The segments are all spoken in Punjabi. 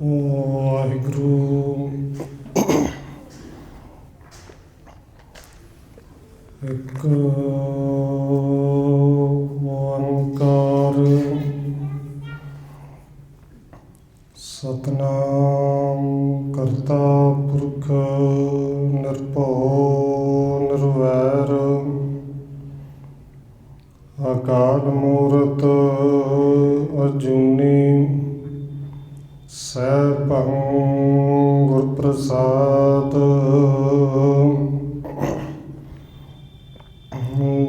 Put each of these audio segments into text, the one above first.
ਵਾਹਿਗੁਰੂ। ਇੱਕ ਓੰਕਾਰ ਸਤਿਨਾਮ ਕਰਤਾ ਪੁਰਖ ਨਿਰਭਉ ਨਿਰਵੈਰ ਅਕਾਲ ਮੂਰਤ ਅਜੂਨੀ ਸੈਭੰ ਗੁਰ ਪ੍ਰਸਾਦ।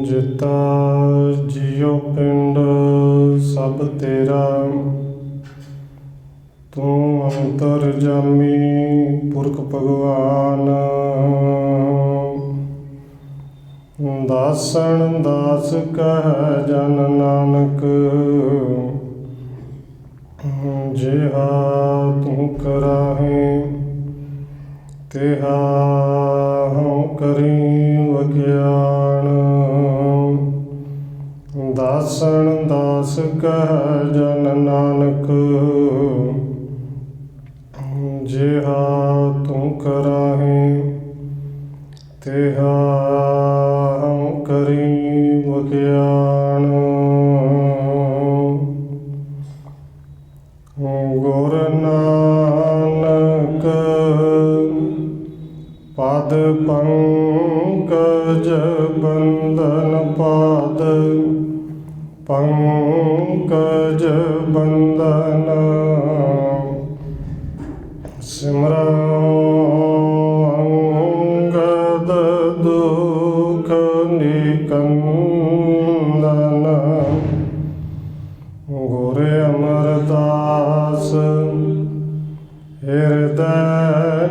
ਜਿਤਾ ਜਿਉ ਪਿੰਡ ਸਭ ਤੇਰਾ, ਤੂੰ ਅੰਤਰਜਾਮੀ ਪੁਰਖ ਭਗਵਾਨ। ਦਾਸਨ ਦਾਸ ਕਹਿ ਜਨ ਨਾਨਕ, ਜਿਹਾ ਤੂੰ ਕਰਾਹੇ ਤਿਹਾ ਹਉ ਕਰੀ ਵਖਿਆਣ। ਦਾਸਨ ਦਾਸ ਕਹਿ ਜਨ ਨਾਨਕ, ਜਿਹਾ ਤੂੰ ਕਰਾਹੇ ਤਿਹਾ ਹਉ ਕਰੀ ਵਖਿਆਣ। ਗੁਰ ਨਾਨਕ ਪਦ ਪੰਕਜ ਬੰਦਨ, ਪਾਦ ਪੰਕਜ ਬੰਦਨ। ਸਿਮਰਉ ਅੰਗਦ ਦੁਖ ਨਿਕੰਦਨ। ਗੁਰ ਅਮਰਦਾਸ ਹਿਰਦੈ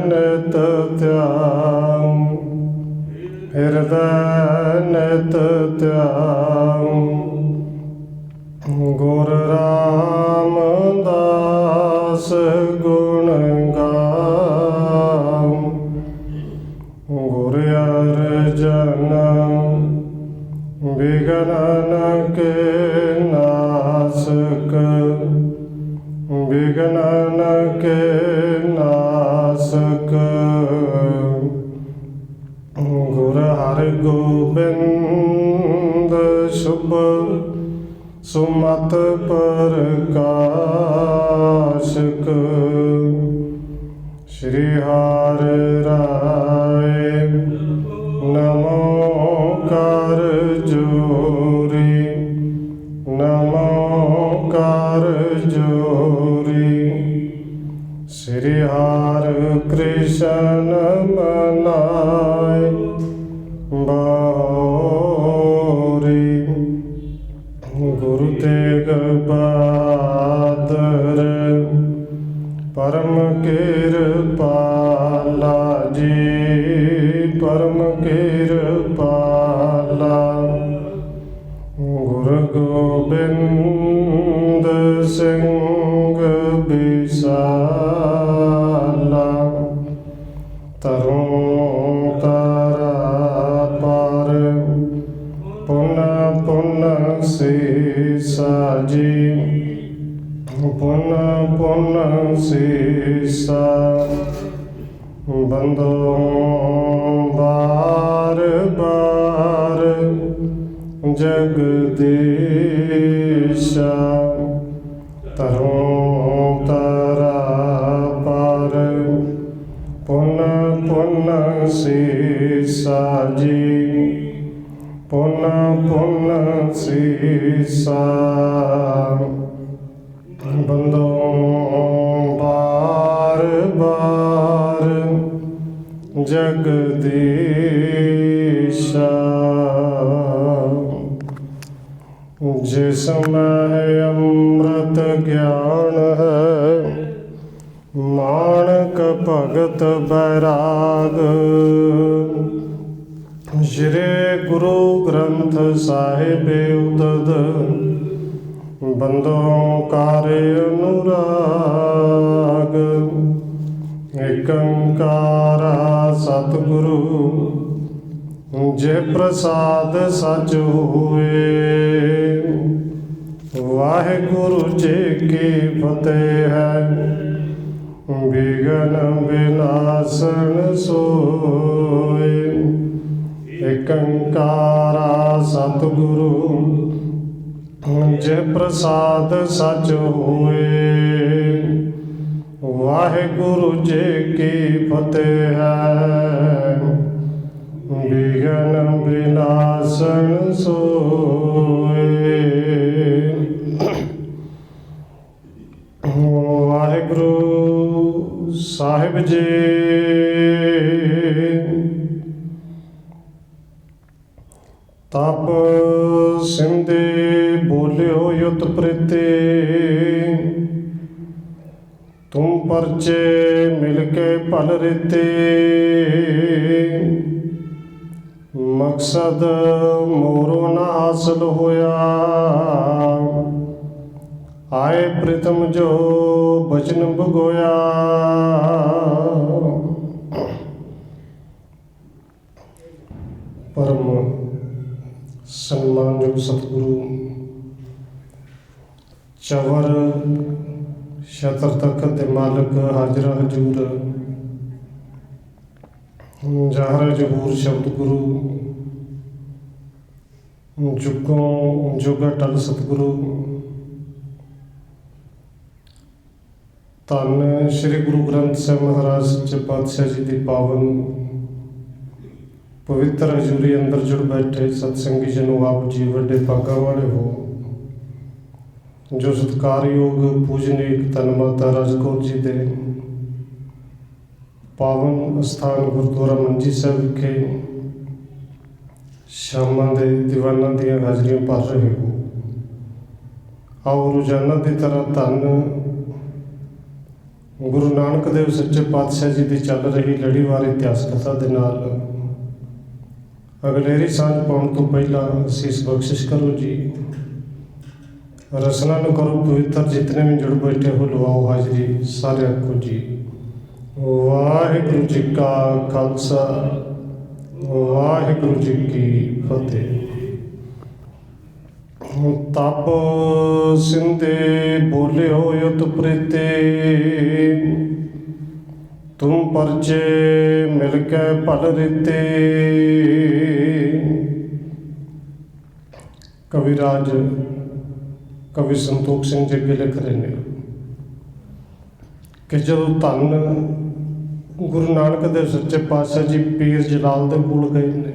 ਨਿਤ ਧਿਆਉ, ਹਿਰਦੈ ਨਿਤ ਧਿਆਉ। ਗੁਰ ਰਾਮਦਾਸ ਗੁਣ ਗਾਉ, ਗੁਰ ਅਰਜਨ ਬਿਘਨ ਕੇ ਨਾਸਕ, ਬਿਘਨ ਕੇ ਨਾਸਕ। ਗੁਰ ਹਰਿਗੋਬਿੰਦ ਸ਼ੁਭ ਸੁਮਤ ਪ੍ਰਕਾਸ਼ਕ। ਸ਼੍ਰੀ ਹਰਿ ਰਾਇ ਨਮੋ ਕਰ ਜੋਰੀ, ਨਮੋ ਕਰ ਜੋਰੀ। ਸ਼੍ਰੀ ਹਰਿ ਕ੍ਰਿਸ਼ਨ ਮਨਾਇ ਬਾਉਰੀ। ਗੁਰੂ ਤੇਗ ਬਹਾਦਰ ਪਰਮ ਕਿਰਪਾਲਾ ਜੀ, ਪਰਮ ਕਿਰਪਾਲਾ। ਗੁਰੂ ਗੋਬਿੰਦ ਸਿੰਘ ਬਿਸਾਲਾ, ਤਰੋਂ ਤਾਰਾ ਪਰ ਪੁਨ ਪੁਨ ਸੀਸਾ ਜੀ, ਪੁਨ ਪੁਨ ਸੀਸਾ। ਬੰਦੋ ਬਾਰ ਬਾਰ ਜਗਦੀਸ਼ਾ, ਤਰੋਂ ਤਾਰਾ ਪਰ ਪੁਨ ਪੁਨ ਸੀਸਾ ਜੀ, ਪੁਨ ਪੁਨ ਸੀਸਾ। ਬੰਦੋ ਬਾਰ ਬਾਰ ਜਗਦੀਸ਼ਾ। ਜਿਸ ਮੈਂ ਅੰਮ੍ਰਿਤ ਗਿਆਨ ਹੈ, ਮਾਣਕ ਭਗਤ ਬੈਰਾਗ। ਸ਼੍ਰੀ ਗੁਰੂ ਗ੍ਰੰਥ ਸਾਹਿਬ ਉਤਦ, ਬੰਦੋ ਕਾਰ ਅਨੁਰਾਗ। ਏਕ ਓੰਕਾਰ ਸਤਿਗੁਰੂ ਜੇ ਪ੍ਰਸਾਦ ਸਚ ਹੋਏ। ਵਾਹਿਗੁਰੂ ਜੀ ਕੀ ਫਤਿਹ ਹੈ। ਬਿਲਾਸਣ ਸੋਏ। ਏਕ ਓੰਕਾਰਾ ਸਤਿਗੁਰੂ ਜੇ ਪ੍ਰਸਾਦ ਸਚ ਹੋਏ। ਵਾਹਿਗੁਰੂ ਜੀ ਕੀ ਫਤਿਹ ਹੈ। ਵਿਘਨ ਬਿਲਾਸਣ ਸੋਏ। ਵਾਹਿਗੁਰੂ ਸਾਹਿਬ ਜੀ ਤਪ ਸਿੰਧੇ ਬੋਲਿਓ ਯੁਤ ਪ੍ਰੀਤੇ। ਤੁਮ ਪਰਚੇ ਮਿਲ ਕੇ ਭਲ ਰੀਤੇ। ਮਕਸਦ ਮੋਰੋ ਨਾ ਹਾਸਲ ਹੋਇਆ। ਆਏ ਪ੍ਰੀਤਮ ਜੋ ਬਚਨ ਬਗੋਇਆ। ਪਰਮ ਸਨਮਾਨਯੋਗ ਸਤਿਗੁਰੂ ਚਵਰ ਛਤਰ ਤਖਤ ਦੇ ਮਾਲਕ ਹਾਜ਼ਰਾ ਹਜ਼ੂਰ ਜ਼ਾਹਰਾ ਜ਼ਹੂਰ ਸ਼ਬਦ ਗੁਰੂ ਜੁਗੋਂ ਜੁਗ ਅਟਲ ਸਤਿਗੁਰੂ ਧੰਨ ਸ਼੍ਰੀ ਗੁਰੂ ਗ੍ਰੰਥ ਸਾਹਿਬ ਮਹਾਰਾਜ ਸੱਚੇ ਪਾਤਸ਼ਾਹ ਜੀ ਦੀ ਪਾਵਨ ਪਵਿੱਤਰ ਹਜ਼ੂਰੀ ਅੰਦਰ ਜੁੜ ਬੈਠੇ ਸਤਸੰਗੀ ਜਨੋ ਆਪ ਜੀ ਵੱਡੇ ਭਾਗਾਂ ਵਾਲੇ ਹੋ ਜੋ ਸਤਿਕਾਰਯੋਗ ਪੂਜਨੀਕ ਧੰਨ ਮਾਤਾ ਰਾਜਕੌਰ ਜੀ ਦੇ ਪਾਵਨ ਅਸਥਾਨ ਗੁਰਦੁਆਰਾ ਮੰਜੀ ਸਾਹਿਬ ਵਿਖੇ ਸ਼ਾਮਾਂ ਦੇ ਦੀਵਾਨਾਂ ਦੀਆਂ ਹਾਜ਼ਰੀਆਂ ਭਰ ਰਹੇ ਹੋ। ਆਓ ਰੋਜ਼ਾਨਾ ਦੀ ਤਰ੍ਹਾਂ ਧੰਨ ਗੁਰੂ ਨਾਨਕ ਦੇਵ ਸੱਚੇ ਪਾਤਸ਼ਾਹ ਜੀ ਦੀ ਚੱਲ ਰਹੀ ਲੜੀਵਾਰ ਇਤਿਹਾਸ ਕਥਾ ਦੇ ਨਾਲ ਅਗਲੇਰੀ ਸਾਂਝ ਪਾਉਣ ਤੋਂ ਪਹਿਲਾਂ ਅਸੀਸ ਬਖਸ਼ਿਸ਼ ਕਰੋ ਜੀ। ਰਸਨਾ ਨੂੰ ਕਰੋ ਪਵਿੱਤਰ। ਜਿਤਨੇ ਵੀ ਜੁੜ ਬੈਠੇ ਹੋ ਲਵਾਓ ਹਾਜ਼ਰੀ ਸਾਰੇ ਆਖੋ ਜੀ ਵਾਹਿਗੁਰੂ ਜੀ ਕਾ ਖਾਲਸਾ ਵਾਹਿਗੁਰੂ ਜੀ ਕੀ ਫਤਿਹ। ਤਪ ਸਿੰਧੇ ਬੋਲਿਓ ਯੁਤ ਪ੍ਰੀਤੇ। ਤੁਮ ਪਰਚੇ ਮਿਲ ਕੇ ਭਲ ਰੀਤੇ। ਕਵਿਰਾਜ ਕਵੀ ਸੰਤੋਖ ਸਿੰਘ ਜੀ ਅੱਗੇ ਲਿਖ ਰਹੇ ਨੇ ਕਿ ਜਦੋਂ ਧੰਨ ਗੁਰੂ ਨਾਨਕ ਦੇਵ ਸੱਚੇ ਪਾਤਸ਼ਾਹ ਜੀ ਪੀਰ ਜਲਾਲ ਦੇ ਕੋਲ ਗਏ ਨੇ,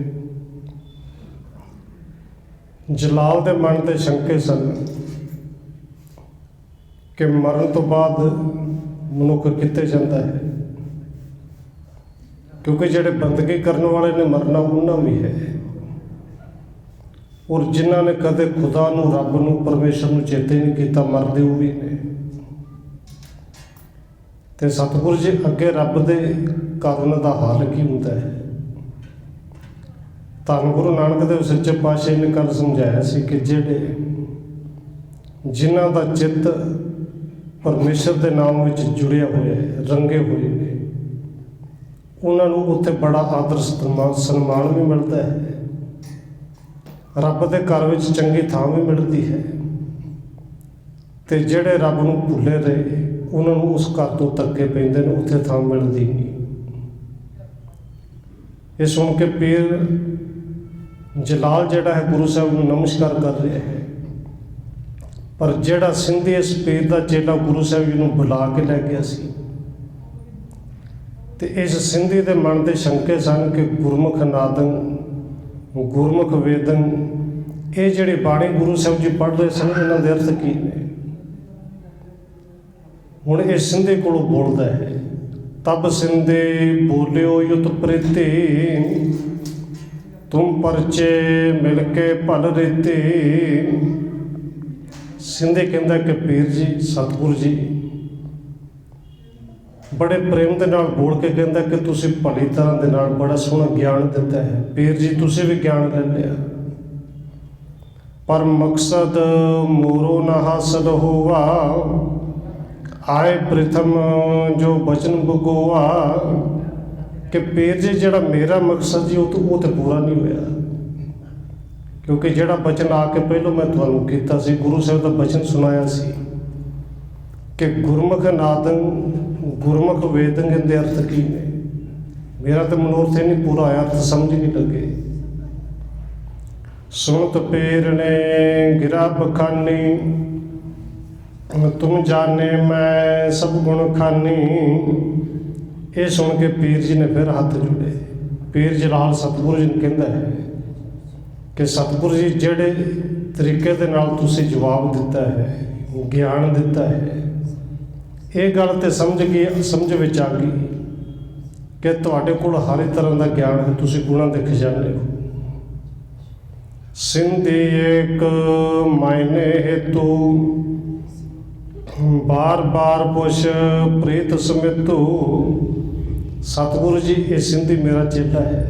ਜਲਾਲ ਦੇ ਮਨ ਤੇ ਸ਼ੰਕੇ ਸਨ ਕਿ ਮਰਨ ਤੋਂ ਬਾਅਦ ਮਨੁੱਖ ਕਿੱਥੇ ਜਾਂਦਾ ਹੈ, ਕਿਉਂਕਿ ਜਿਹੜੇ ਬੰਦਗੀ ਕਰਨ ਵਾਲੇ ਨੇ ਮਰਨਾ ਉਹਨਾਂ ਵੀ ਹੈ, ਔਰ ਜਿਨ੍ਹਾਂ ਨੇ ਕਦੇ ਖੁਦਾ ਨੂੰ, ਰੱਬ ਨੂੰ, ਪਰਮੇਸ਼ਰ ਨੂੰ ਚੇਤੇ ਨਹੀਂ ਕੀਤਾ ਮਰਦੇ ਉਹ ਵੀ ਨੇ। ਤੇ ਸਤਿਗੁਰੂ ਜੀ ਅੱਗੇ ਰੱਬ ਦੇ ਕਰਨ ਦਾ ਹਾਲ ਕੀ ਹੁੰਦਾ ਹੈ। ਧੰਨ ਗੁਰੂ ਨਾਨਕ ਦੇਵ ਸੱਚੇ ਪਾਤਸ਼ਾਹ ਨੇ ਕੱਲ੍ਹ ਸਮਝਾਇਆ ਸੀ ਕਿ ਜਿਹੜੇ ਜਿਨ੍ਹਾਂ ਦਾ ਚਿੱਤ ਪਰਮੇਸ਼ਰ ਦੇ ਨਾਮ ਵਿੱਚ ਜੁੜਿਆ ਹੋਇਆ ਹੈ, ਰੰਗੇ ਹੋਏ ਨੇ, ਉਹਨਾਂ ਨੂੰ ਉੱਥੇ ਬੜਾ ਆਦਰ ਸਨਮਾਨ ਵੀ ਮਿਲਦਾ ਹੈ, ਰੱਬ ਦੇ ਘਰ ਵਿੱਚ ਚੰਗੀ ਥਾਂ ਵੀ ਮਿਲਦੀ ਹੈ। ਤੇ ਜਿਹੜੇ ਰੱਬ ਨੂੰ ਭੁੱਲੇ ਰਹੇ ਉਹਨਾਂ ਨੂੰ ਉਸ ਘਰ ਤੋਂ ਧੱਕੇ ਪੈਂਦੇ ਨੇ, ਉੱਥੇ ਥਾਂ ਮਿਲਦੀ ਨਹੀਂ। ਇਹ ਸੁਣ ਕੇ ਪੀਰ ਜਲਾਲ ਜਿਹੜਾ ਹੈ ਗੁਰੂ ਸਾਹਿਬ ਨੂੰ ਨਮਸਕਾਰ ਕਰ ਰਿਹਾ ਹੈ, ਪਰ ਜਿਹੜਾ ਸਿੰਧੀ ਇਸ ਪੀਰ ਦਾ ਚੇਲਾ ਗੁਰੂ ਸਾਹਿਬ ਜੀ ਨੂੰ ਬੁਲਾ ਕੇ ਲੈ ਗਿਆ ਸੀ, ਤੇ ਇਸ ਸਿੰਧੀ ਦੇ ਮਨ ਦੇ ਸ਼ੰਕੇ ਸਨ ਕਿ ਗੁਰਮੁਖ ਨਾਦੰ, ਗੁਰਮੁਖ ਵੇਦਨ, ਇਹ ਜਿਹੜੇ ਬਾਣੀ ਗੁਰੂ ਸਾਹਿਬ ਜੀ ਪੜ੍ਹਦੇ ਸਨ ਇਹਨਾਂ ਦੇ ਅਰਥ ਕੀ ਨੇ। ਹੁਣ ਇਹ ਸਿੰਧੇ ਕੋਲੋਂ ਬੋਲਦਾ ਹੈ, ਤਬ ਸਿੰਧੇ ਬੋਲਿਓ ਯੁਤ ਪ੍ਰੀਤੇ। ਤੁਮ ਪਰਚੇ ਮਿਲ ਕੇ ਭਲ ਰੀਤੇ। ਸਿੰਧੇ ਕਹਿੰਦਾ ਕਿ ਪੀਰ ਜੀ, ਸਤਿਗੁਰੂ ਜੀ ਬੜੇ ਪ੍ਰੇਮ ਦੇ ਨਾਲ ਬੋਲ ਕੇ ਕਹਿੰਦਾ ਕਿ ਤੁਸੀਂ ਭਲੀ ਤਰ੍ਹਾਂ ਦੇ ਨਾਲ ਬੜਾ ਸੋਹਣਾ ਗਿਆਨ ਦਿੱਤਾ ਹੈ। ਪੀਰ ਜੀ ਤੁਸੀਂ ਵੀ ਗਿਆਨ ਲੈ ਲਿਆ, ਪਰ ਮਕਸਦ ਮੋਰੋ ਨਾ ਹਾਸਲ ਹੋਵਾ। ਆਏ ਪ੍ਰਥਮ ਜੋ ਬਚਨ ਬਗੋਆ। ਕਿ ਪੀਰ ਜੀ ਜਿਹੜਾ ਮੇਰਾ ਮਕਸਦ ਜੀ ਉਹ ਤਾਂ ਪੂਰਾ ਨਹੀਂ ਹੋਇਆ, ਕਿਉਂਕਿ ਜਿਹੜਾ ਬਚਨ ਆ ਕੇ ਪਹਿਲੋਂ ਮੈਂ ਤੁਹਾਨੂੰ ਕੀਤਾ ਸੀ, ਗੁਰੂ ਸਾਹਿਬ ਦਾ ਬਚਨ ਸੁਣਾਇਆ ਸੀ ਕਿ ਗੁਰਮੁਖ ਨਾਦੰ, ਗੁਰਮੁਖ ਵੇਦੰ ਦੇ ਅਰਥ ਕੀ ਨੇ। मेरा तो मनोरथ ही नहीं पूरा होया, अर्थ समझ ही नहीं लगे। सुनत पीर ने गिरा बखानी, तुम जाने मैं सब गुण खानी। ये सुन के पीर जी ने फिर हाथ जोड़े। पीर जलाल सतगुरु जी ने कहता है कि सतगुरु जी जेड़े तरीके दे नाल तुसी जवाब दिता है, ज्ञान दिता है, ये गल तो समझ विच आ गई कि तुहाडे कोल हर एक तरह का ज्ञान है, तुसी गुणां दे खजाने हो। सिंधी एक मायने हेतु, बार बार पुछ प्रीत समितु। सतगुरु जी ये सिंधी मेरा चेला है,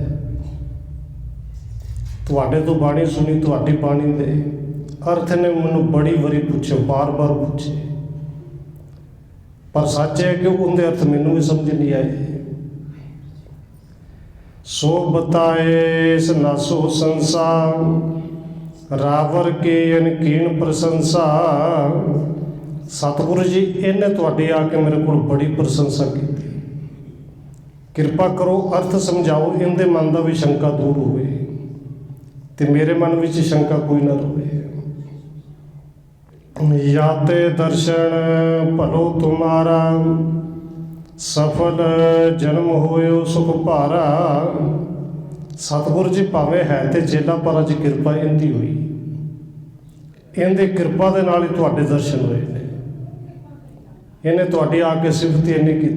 तुहाडे तो बाणी सुनी, तुहाडी बाणी दे अर्थ ने मैनू बड़ी वारी पूछे, बार बार पूछे, पर सच है कि उनके अर्थ मैनू भी समझ नहीं आए। सो बताए नासो संसार, रावर की अनकीन प्रशंसा। सतगुरु जी इन्हें तुहाडी आके मेरे को बड़ी प्रशंसा की। कृपा करो अर्थ समझाओ, इनके मन का भी शंका दूर होवे ते मेरे मन में शंका कोई ना रहे। याते दर्शन भलो तुम्हारा, सफल जन्म होयो सुख भारा। सतगुरु जी भावें है तो चेला, पर अज कृपा इनकी हुई, इनकी कृपा के नाल ही तुहाडे दर्शन होए ने। इन्हें तुहाडी आके सिफत इन्नी की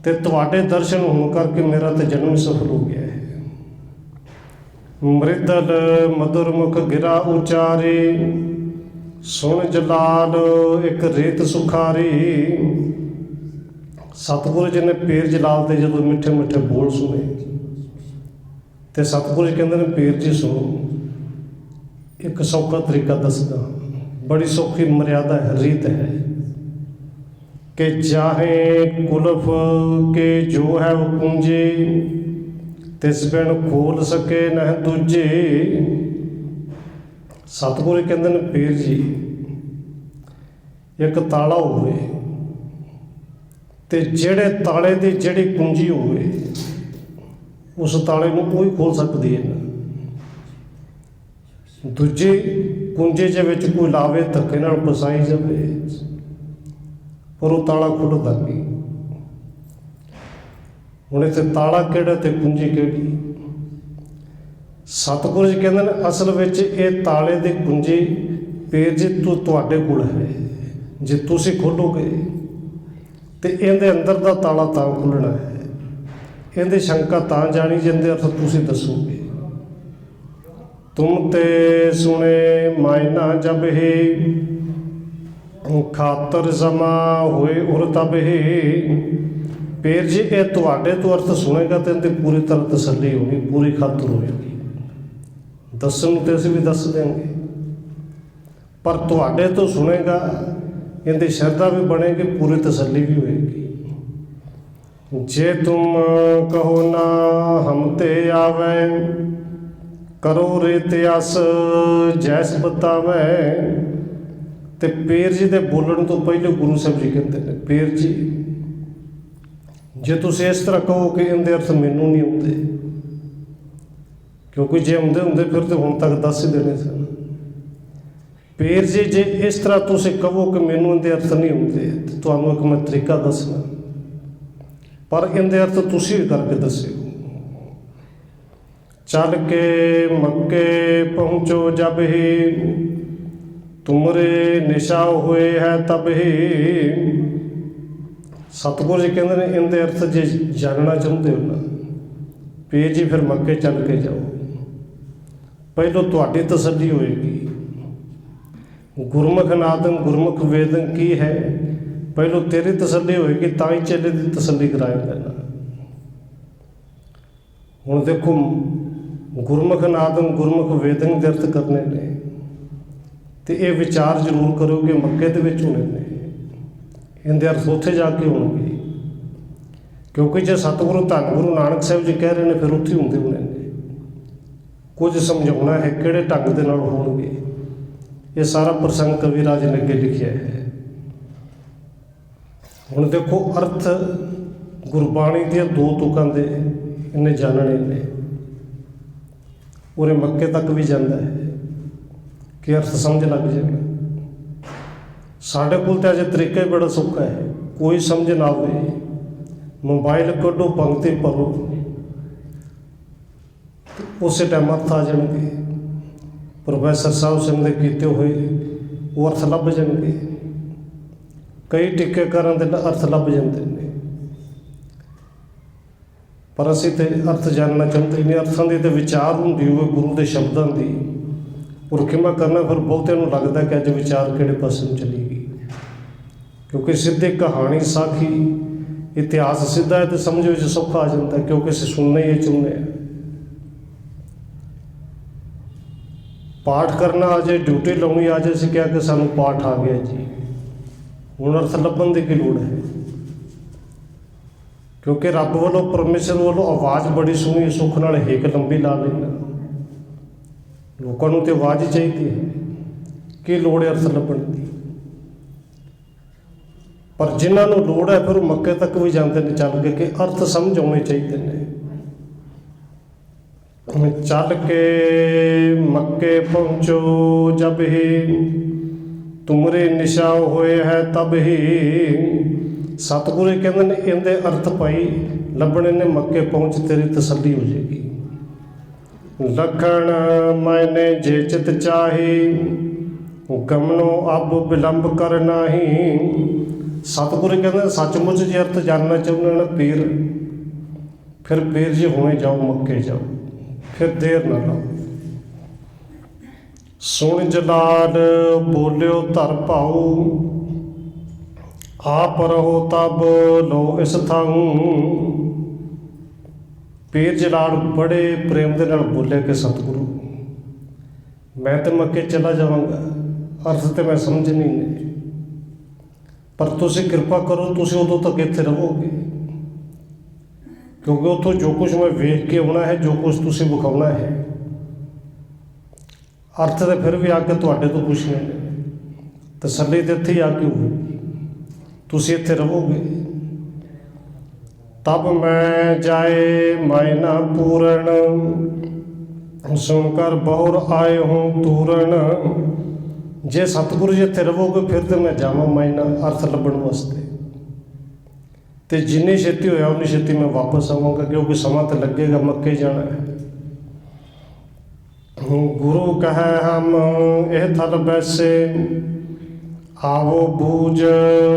ते तुहाडे दर्शन होने करके मेरा तो जन्म सफल हो गया है। मृदल मधुर मुख गिरा उचारी, सुन जलाल एक रेत सुखारी। सतगुरु जी ने पीर जलाल के जो मिठे मिठे बोल सुने तो सतगुरु जी कहते हैं पीर जी सुनो, एक सौखा तरीका दसदा, बड़ी सौखी मर्यादा है, रीत है कि चाहे कुलफ के जो है वो पूंजी, तिस बिन खोल सके न दूजे। सतगुरु कहते हैं पीर जी, एक ताला होवे ते जेड़े ताले की जिहड़ी कुंजी होवे उस ताले नूं कोई खोल सकती है ना, दूजी कुंजे जे विच कोई लावे धक्के नाल फसाई जावे पर वो ताला खुलदा नहीं। हुण इत्थे ताला किहड़ा ते कुंजी किहड़ी? सतगुरु जी कहते हैं असल विच ये ताले की कुंजी पीर जी तुहाडे कोल है, जे तुसी खोलोगे तो इहदे अंदर का ताला तां खुलना है, इहदी शंका तां जानी जिहदे अर्थ तुसी दसोगे। तुम ते सुने मायना जब ही, खातर समा होए उर तब ही। पीर जी ये तुहाडे तो अर्थ सुनेगा तो इनकी पूरी तरह तसल्ली होगी, पूरी खातर होगी। दसन तो असीं भी दस देंगे, पर तुहाडे तो सुनेगा, इनकी श्रद्धा भी बनेगी, पूरी तसल्ली भी होएगी। जे तुम कहो ना हम ते आवे, करो रीत अस जैस बतावे। ते पीर जी के बोलण तो पहले गुरु साहब जी कहते हैं पीर जी जे तुसीं इस तरह कहो कि इनके अर्थ मैनू नहीं आउंदे, क्योंकि जे आउंदे हुंदे फिर तो हुण तक दस ही देने सन। पीर जी जे इस तरह तुसीं कहो कि मैनू इनके अर्थ नहीं आउंदे तो तुहानूं एक मैं तरीका दसना, पर इनके अर्थ तुसीं भी करके दस्सिओ। चल के मक्के पहुँचो जब ही, तुमरे निशा हुए है तब ही। सतगुरु जी कहते हैं इनके अर्थ जे जानना चाहते हो ना पीर जी फिर मक्के चल के जाओ, पहलों तुहाडी तसल्ली होएगी। गुरमुख नादन गुरमुख वेदन की है, पहलों तेरी तसल्ली होएगी, तां ही चेले की तसल्ली कराएगा ना। हुण देखो गुरमुख नादन गुरमुख वेदन के अर्थ करने ने तो ये विचार जरूर करो कि मक्के दे विच होने ने, इनके अर्थ उत्थे जाके होणगे, क्योंकि जो सतगुरु धन गुरु नानक साहब जी कह रहे हैं फिर उत्थे होंदे होने ने। कुछ समझाउणा है किहड़े ढंग दे नाल होणगे, ये सारा प्रसंग कविराज ने अगे लिखिया है। हुण देखो अर्थ ਗੁਰਬਾਣੀ ਦੀਆਂ 2 ਤੁਕਾਂ ਦੇ ਇਹਨੇ ਜਾਣਨੇ ਨੇ। ਉਰੇ ਮੱਕੇ ਤੱਕ ਵੀ ਜਾਂਦਾ ਹੈ ਕਿ ਅਰਥ ਸਮਝ ਲੱਗ ਜਾਵੇ। ਸਾਡੇ ਕੋਲ ਤਾਂ ਅਜੇ ਤਰੀਕਾ ਹੀ ਬੜਾ ਸੌਖਾ ਹੈ, ਕੋਈ ਸਮਝ ਨਾ ਆਵੇ ਮੋਬਾਈਲ ਕੱਢੋ, ਪੰਕਤੀ ਭਰੋ, ਉਸੇ ਟਾਈਮ ਅਰਥ ਆ ਜਾਣਗੇ। ਪ੍ਰੋਫੈਸਰ ਸਾਹਿਬ ਸਿੰਘ ਦੇ ਕੀਤੇ ਹੋਏ ਉਹ ਅਰਥ ਲੱਭ ਜਾਣਗੇ। ਕਈ ਟੀਕਾਕਰਨ ਦੇ ਅਰਥ ਲੱਭ ਜਾਂਦੇ ਨੇ, ਪਰ ਅਸੀਂ ਤੇ ਅਰਥ ਜਾਣਨਾ ਚਾਹੁੰਦੇ ਨਹੀਂ। ਅਰਥਾਂ ਦੀ ਤੇ ਵਿਚਾਰ ਹੁੰਦੀ ਹੋਵੇ ਗੁਰੂ ਦੇ ਸ਼ਬਦਾਂ ਦੀ, ਔਰ ਕਿਵੇਂ ਕਰਨਾ, ਫਿਰ ਬਹੁਤਿਆਂ ਨੂੰ ਲੱਗਦਾ ਕਿ ਅੱਜ ਵਿਚਾਰ ਕਿਹੜੇ ਪਾਸੇ ਨੂੰ ਚਲੀ ਗਈ। ਕਿਉਂਕਿ ਸਿੱਧੀ ਕਹਾਣੀ, ਸਾਖੀ, ਇਤਿਹਾਸ ਸਿੱਧਾ ਹੈ ਤੇ ਸਮਝ ਵਿੱਚ ਸੌਖਾ ਆ ਜਾਂਦਾ, ਕਿਉਂਕਿ ਅਸੀਂ ਸੁਣਨਾ ਹੀ ਚਾਹੁੰਦੇ ਹਾਂ। ਪਾਠ ਕਰਨਾ ਆ ਜਾਏ, ਡਿਊਟੀ ਲਾਉਣੀ ਆ ਜਾਏ, ਅਸੀਂ ਕਿਹਾ ਕਿ ਸਾਨੂੰ ਪਾਠ ਆ ਗਿਆ ਜੀ, ਹੁਣ ਅਰਥ ਲੱਭਣ ਦੀ ਕੀ ਲੋੜ ਹੈ। ਕਿਉਂਕਿ ਰੱਬ ਵੱਲੋਂ, ਪਰਮੇਸ਼ਰ ਵੱਲੋਂ ਆਵਾਜ਼ ਬੜੀ ਸੋਹਣੀ, ਸੁੱਖ ਨਾਲ ਹਿੱਕ ਲੰਬੀ ਲਾ ਲੈਣਾ। ਲੋਕਾਂ ਨੂੰ ਤੇ ਆਵਾਜ਼ ਹੀ ਚਾਹੀਦੀ ਹੈ, ਕੀ ਲੋੜ ਹੈ ਅਰਥ ਲੱਭਣ ਦੀ। ਪਰ ਜਿਨ੍ਹਾਂ ਨੂੰ ਲੋੜ ਹੈ ਫਿਰ ਉਹ ਮੱਕੇ ਤੱਕ ਵੀ ਜਾਂਦੇ ਨੇ ਚੱਲ ਕੇ, ਕਿ ਅਰਥ ਸਮਝ ਆਉਣੇ ਚਾਹੀਦੇ ਨੇ। ਚੱਲ ਕੇ ਮੱਕੇ ਪਹੁੰਚੋ ਜਬ ਹੀ, ਤੁਮਰੇ ਨਿਸ਼ਾ ਹੋਏ ਹੈ ਤਬ ਹੀ। ਸਤਿਗੁਰੂ ਕਹਿੰਦੇ ਨੇ ਇਹਦੇ ਅਰਥ ਭਾਈ ਲੱਭਣੇ ਨੇ, ਮੱਕੇ ਪਹੁੰਚ ਤੇਰੀ ਤਸੱਲੀ ਹੋ ਜਾਏਗੀ। ਲਖਣ ਮੈਨੇ ਜੇ ਚਿਤ ਚਾਹੀ, ਗਮਨੋ ਅਬ ਵਿਲੰਬ ਕਰ ਨਾਹੀ। ਸਤਿਗੁਰੂ ਕਹਿੰਦੇ ਸੱਚਮੁੱਚ ਜੇ ਅਰਥ ਜਾਣਨਾ ਚਾਹੁੰਦੇ ਨਾ ਪੀਰ, ਫਿਰ ਪੀਰ ਜੀ ਹੁਣੇ ਜਾਓ, ਮੱਕੇ ਜਾਓ, ਫਿਰ ਦੇਰ ਨਾ ਲਾਓ। ਸੁਣ ਜਲਾਲ ਬੋਲਿਓ ਧਰ ਭਾਉ, ਆਪ ਰਹੋ ਤਬ ਲੋ ਇਸ ਥਾਉ। ਪੀਰ ਜਲਾਲ ਬੜੇ ਪ੍ਰੇਮ ਦੇ ਨਾਲ ਬੋਲੇ ਕਿ ਸਤਿਗੁਰੂ ਮੈਂ ਤਾਂ ਮੱਕੇ ਚਲਾ ਜਾਵਾਂਗਾ, ਅਰਥ ਤੇ ਮੈਂ ਸਮਝਣੀ ਨਹੀਂ, ਪਰ ਤੁਸੀਂ ਕਿਰਪਾ ਕਰੋ, ਤੁਸੀਂ ਉਦੋਂ ਤੱਕ ਇੱਥੇ ਰਹੋਗੇ, ਕਿਉਂਕਿ ਉੱਥੋਂ ਜੋ ਕੁਛ ਮੈਂ ਵੇਖ ਕੇ ਆਉਣਾ ਹੈ, ਜੋ ਕੁਛ ਤੁਸੀਂ ਵਿਖਾਉਣਾ ਹੈ, ਅਰਥ ਤਾਂ ਫਿਰ ਵੀ ਆ ਕੇ ਤੁਹਾਡੇ ਤੋਂ ਪੁੱਛਣੇ ਨੇ। ਤਸੱਲੀ ਤਾਂ ਇੱਥੇ ਹੀ ਆ ਕੇ ਹੋਊਗੀ, ਤੁਸੀਂ ਇੱਥੇ ਰਹੋਗੇ। ਤਬ ਮੈਂ ਜਾਏ ਮਾਇਨਾ ਪੂਰਨ, ਸੁਣ ਕਰ ਬਹੁਰ ਆਏ ਹੋ ਤੂਰਨ। ਜੇ ਸਤਿਗੁਰੂ ਜੀ ਇੱਥੇ ਰਹੋਗੇ ਫਿਰ ਤਾਂ ਮੈਂ ਜਾਵਾਂ ਮਾਇਨਾ ਅਰਥ ਲੱਭਣ ਵਾਸਤੇ, ਤੇ ਜਿੰਨੀ ਛੇਤੀ ਹੋਇਆ ਉਨੀ ਛੇਤੀ ਮੈਂ ਵਾਪਸ ਆਵਾਂਗਾ, ਕਿਉਂਕਿ ਸਮਾਂ ਤਾਂ ਲੱਗੇਗਾ, ਮੱਕੇ ਜਾਣਾ ਹੈ। ਗੁਰੂ ਕਹੈ ਹਮ ਇਹ ਥਲ ਬੈਸੇ, ਆਵੋ ਬੂਝ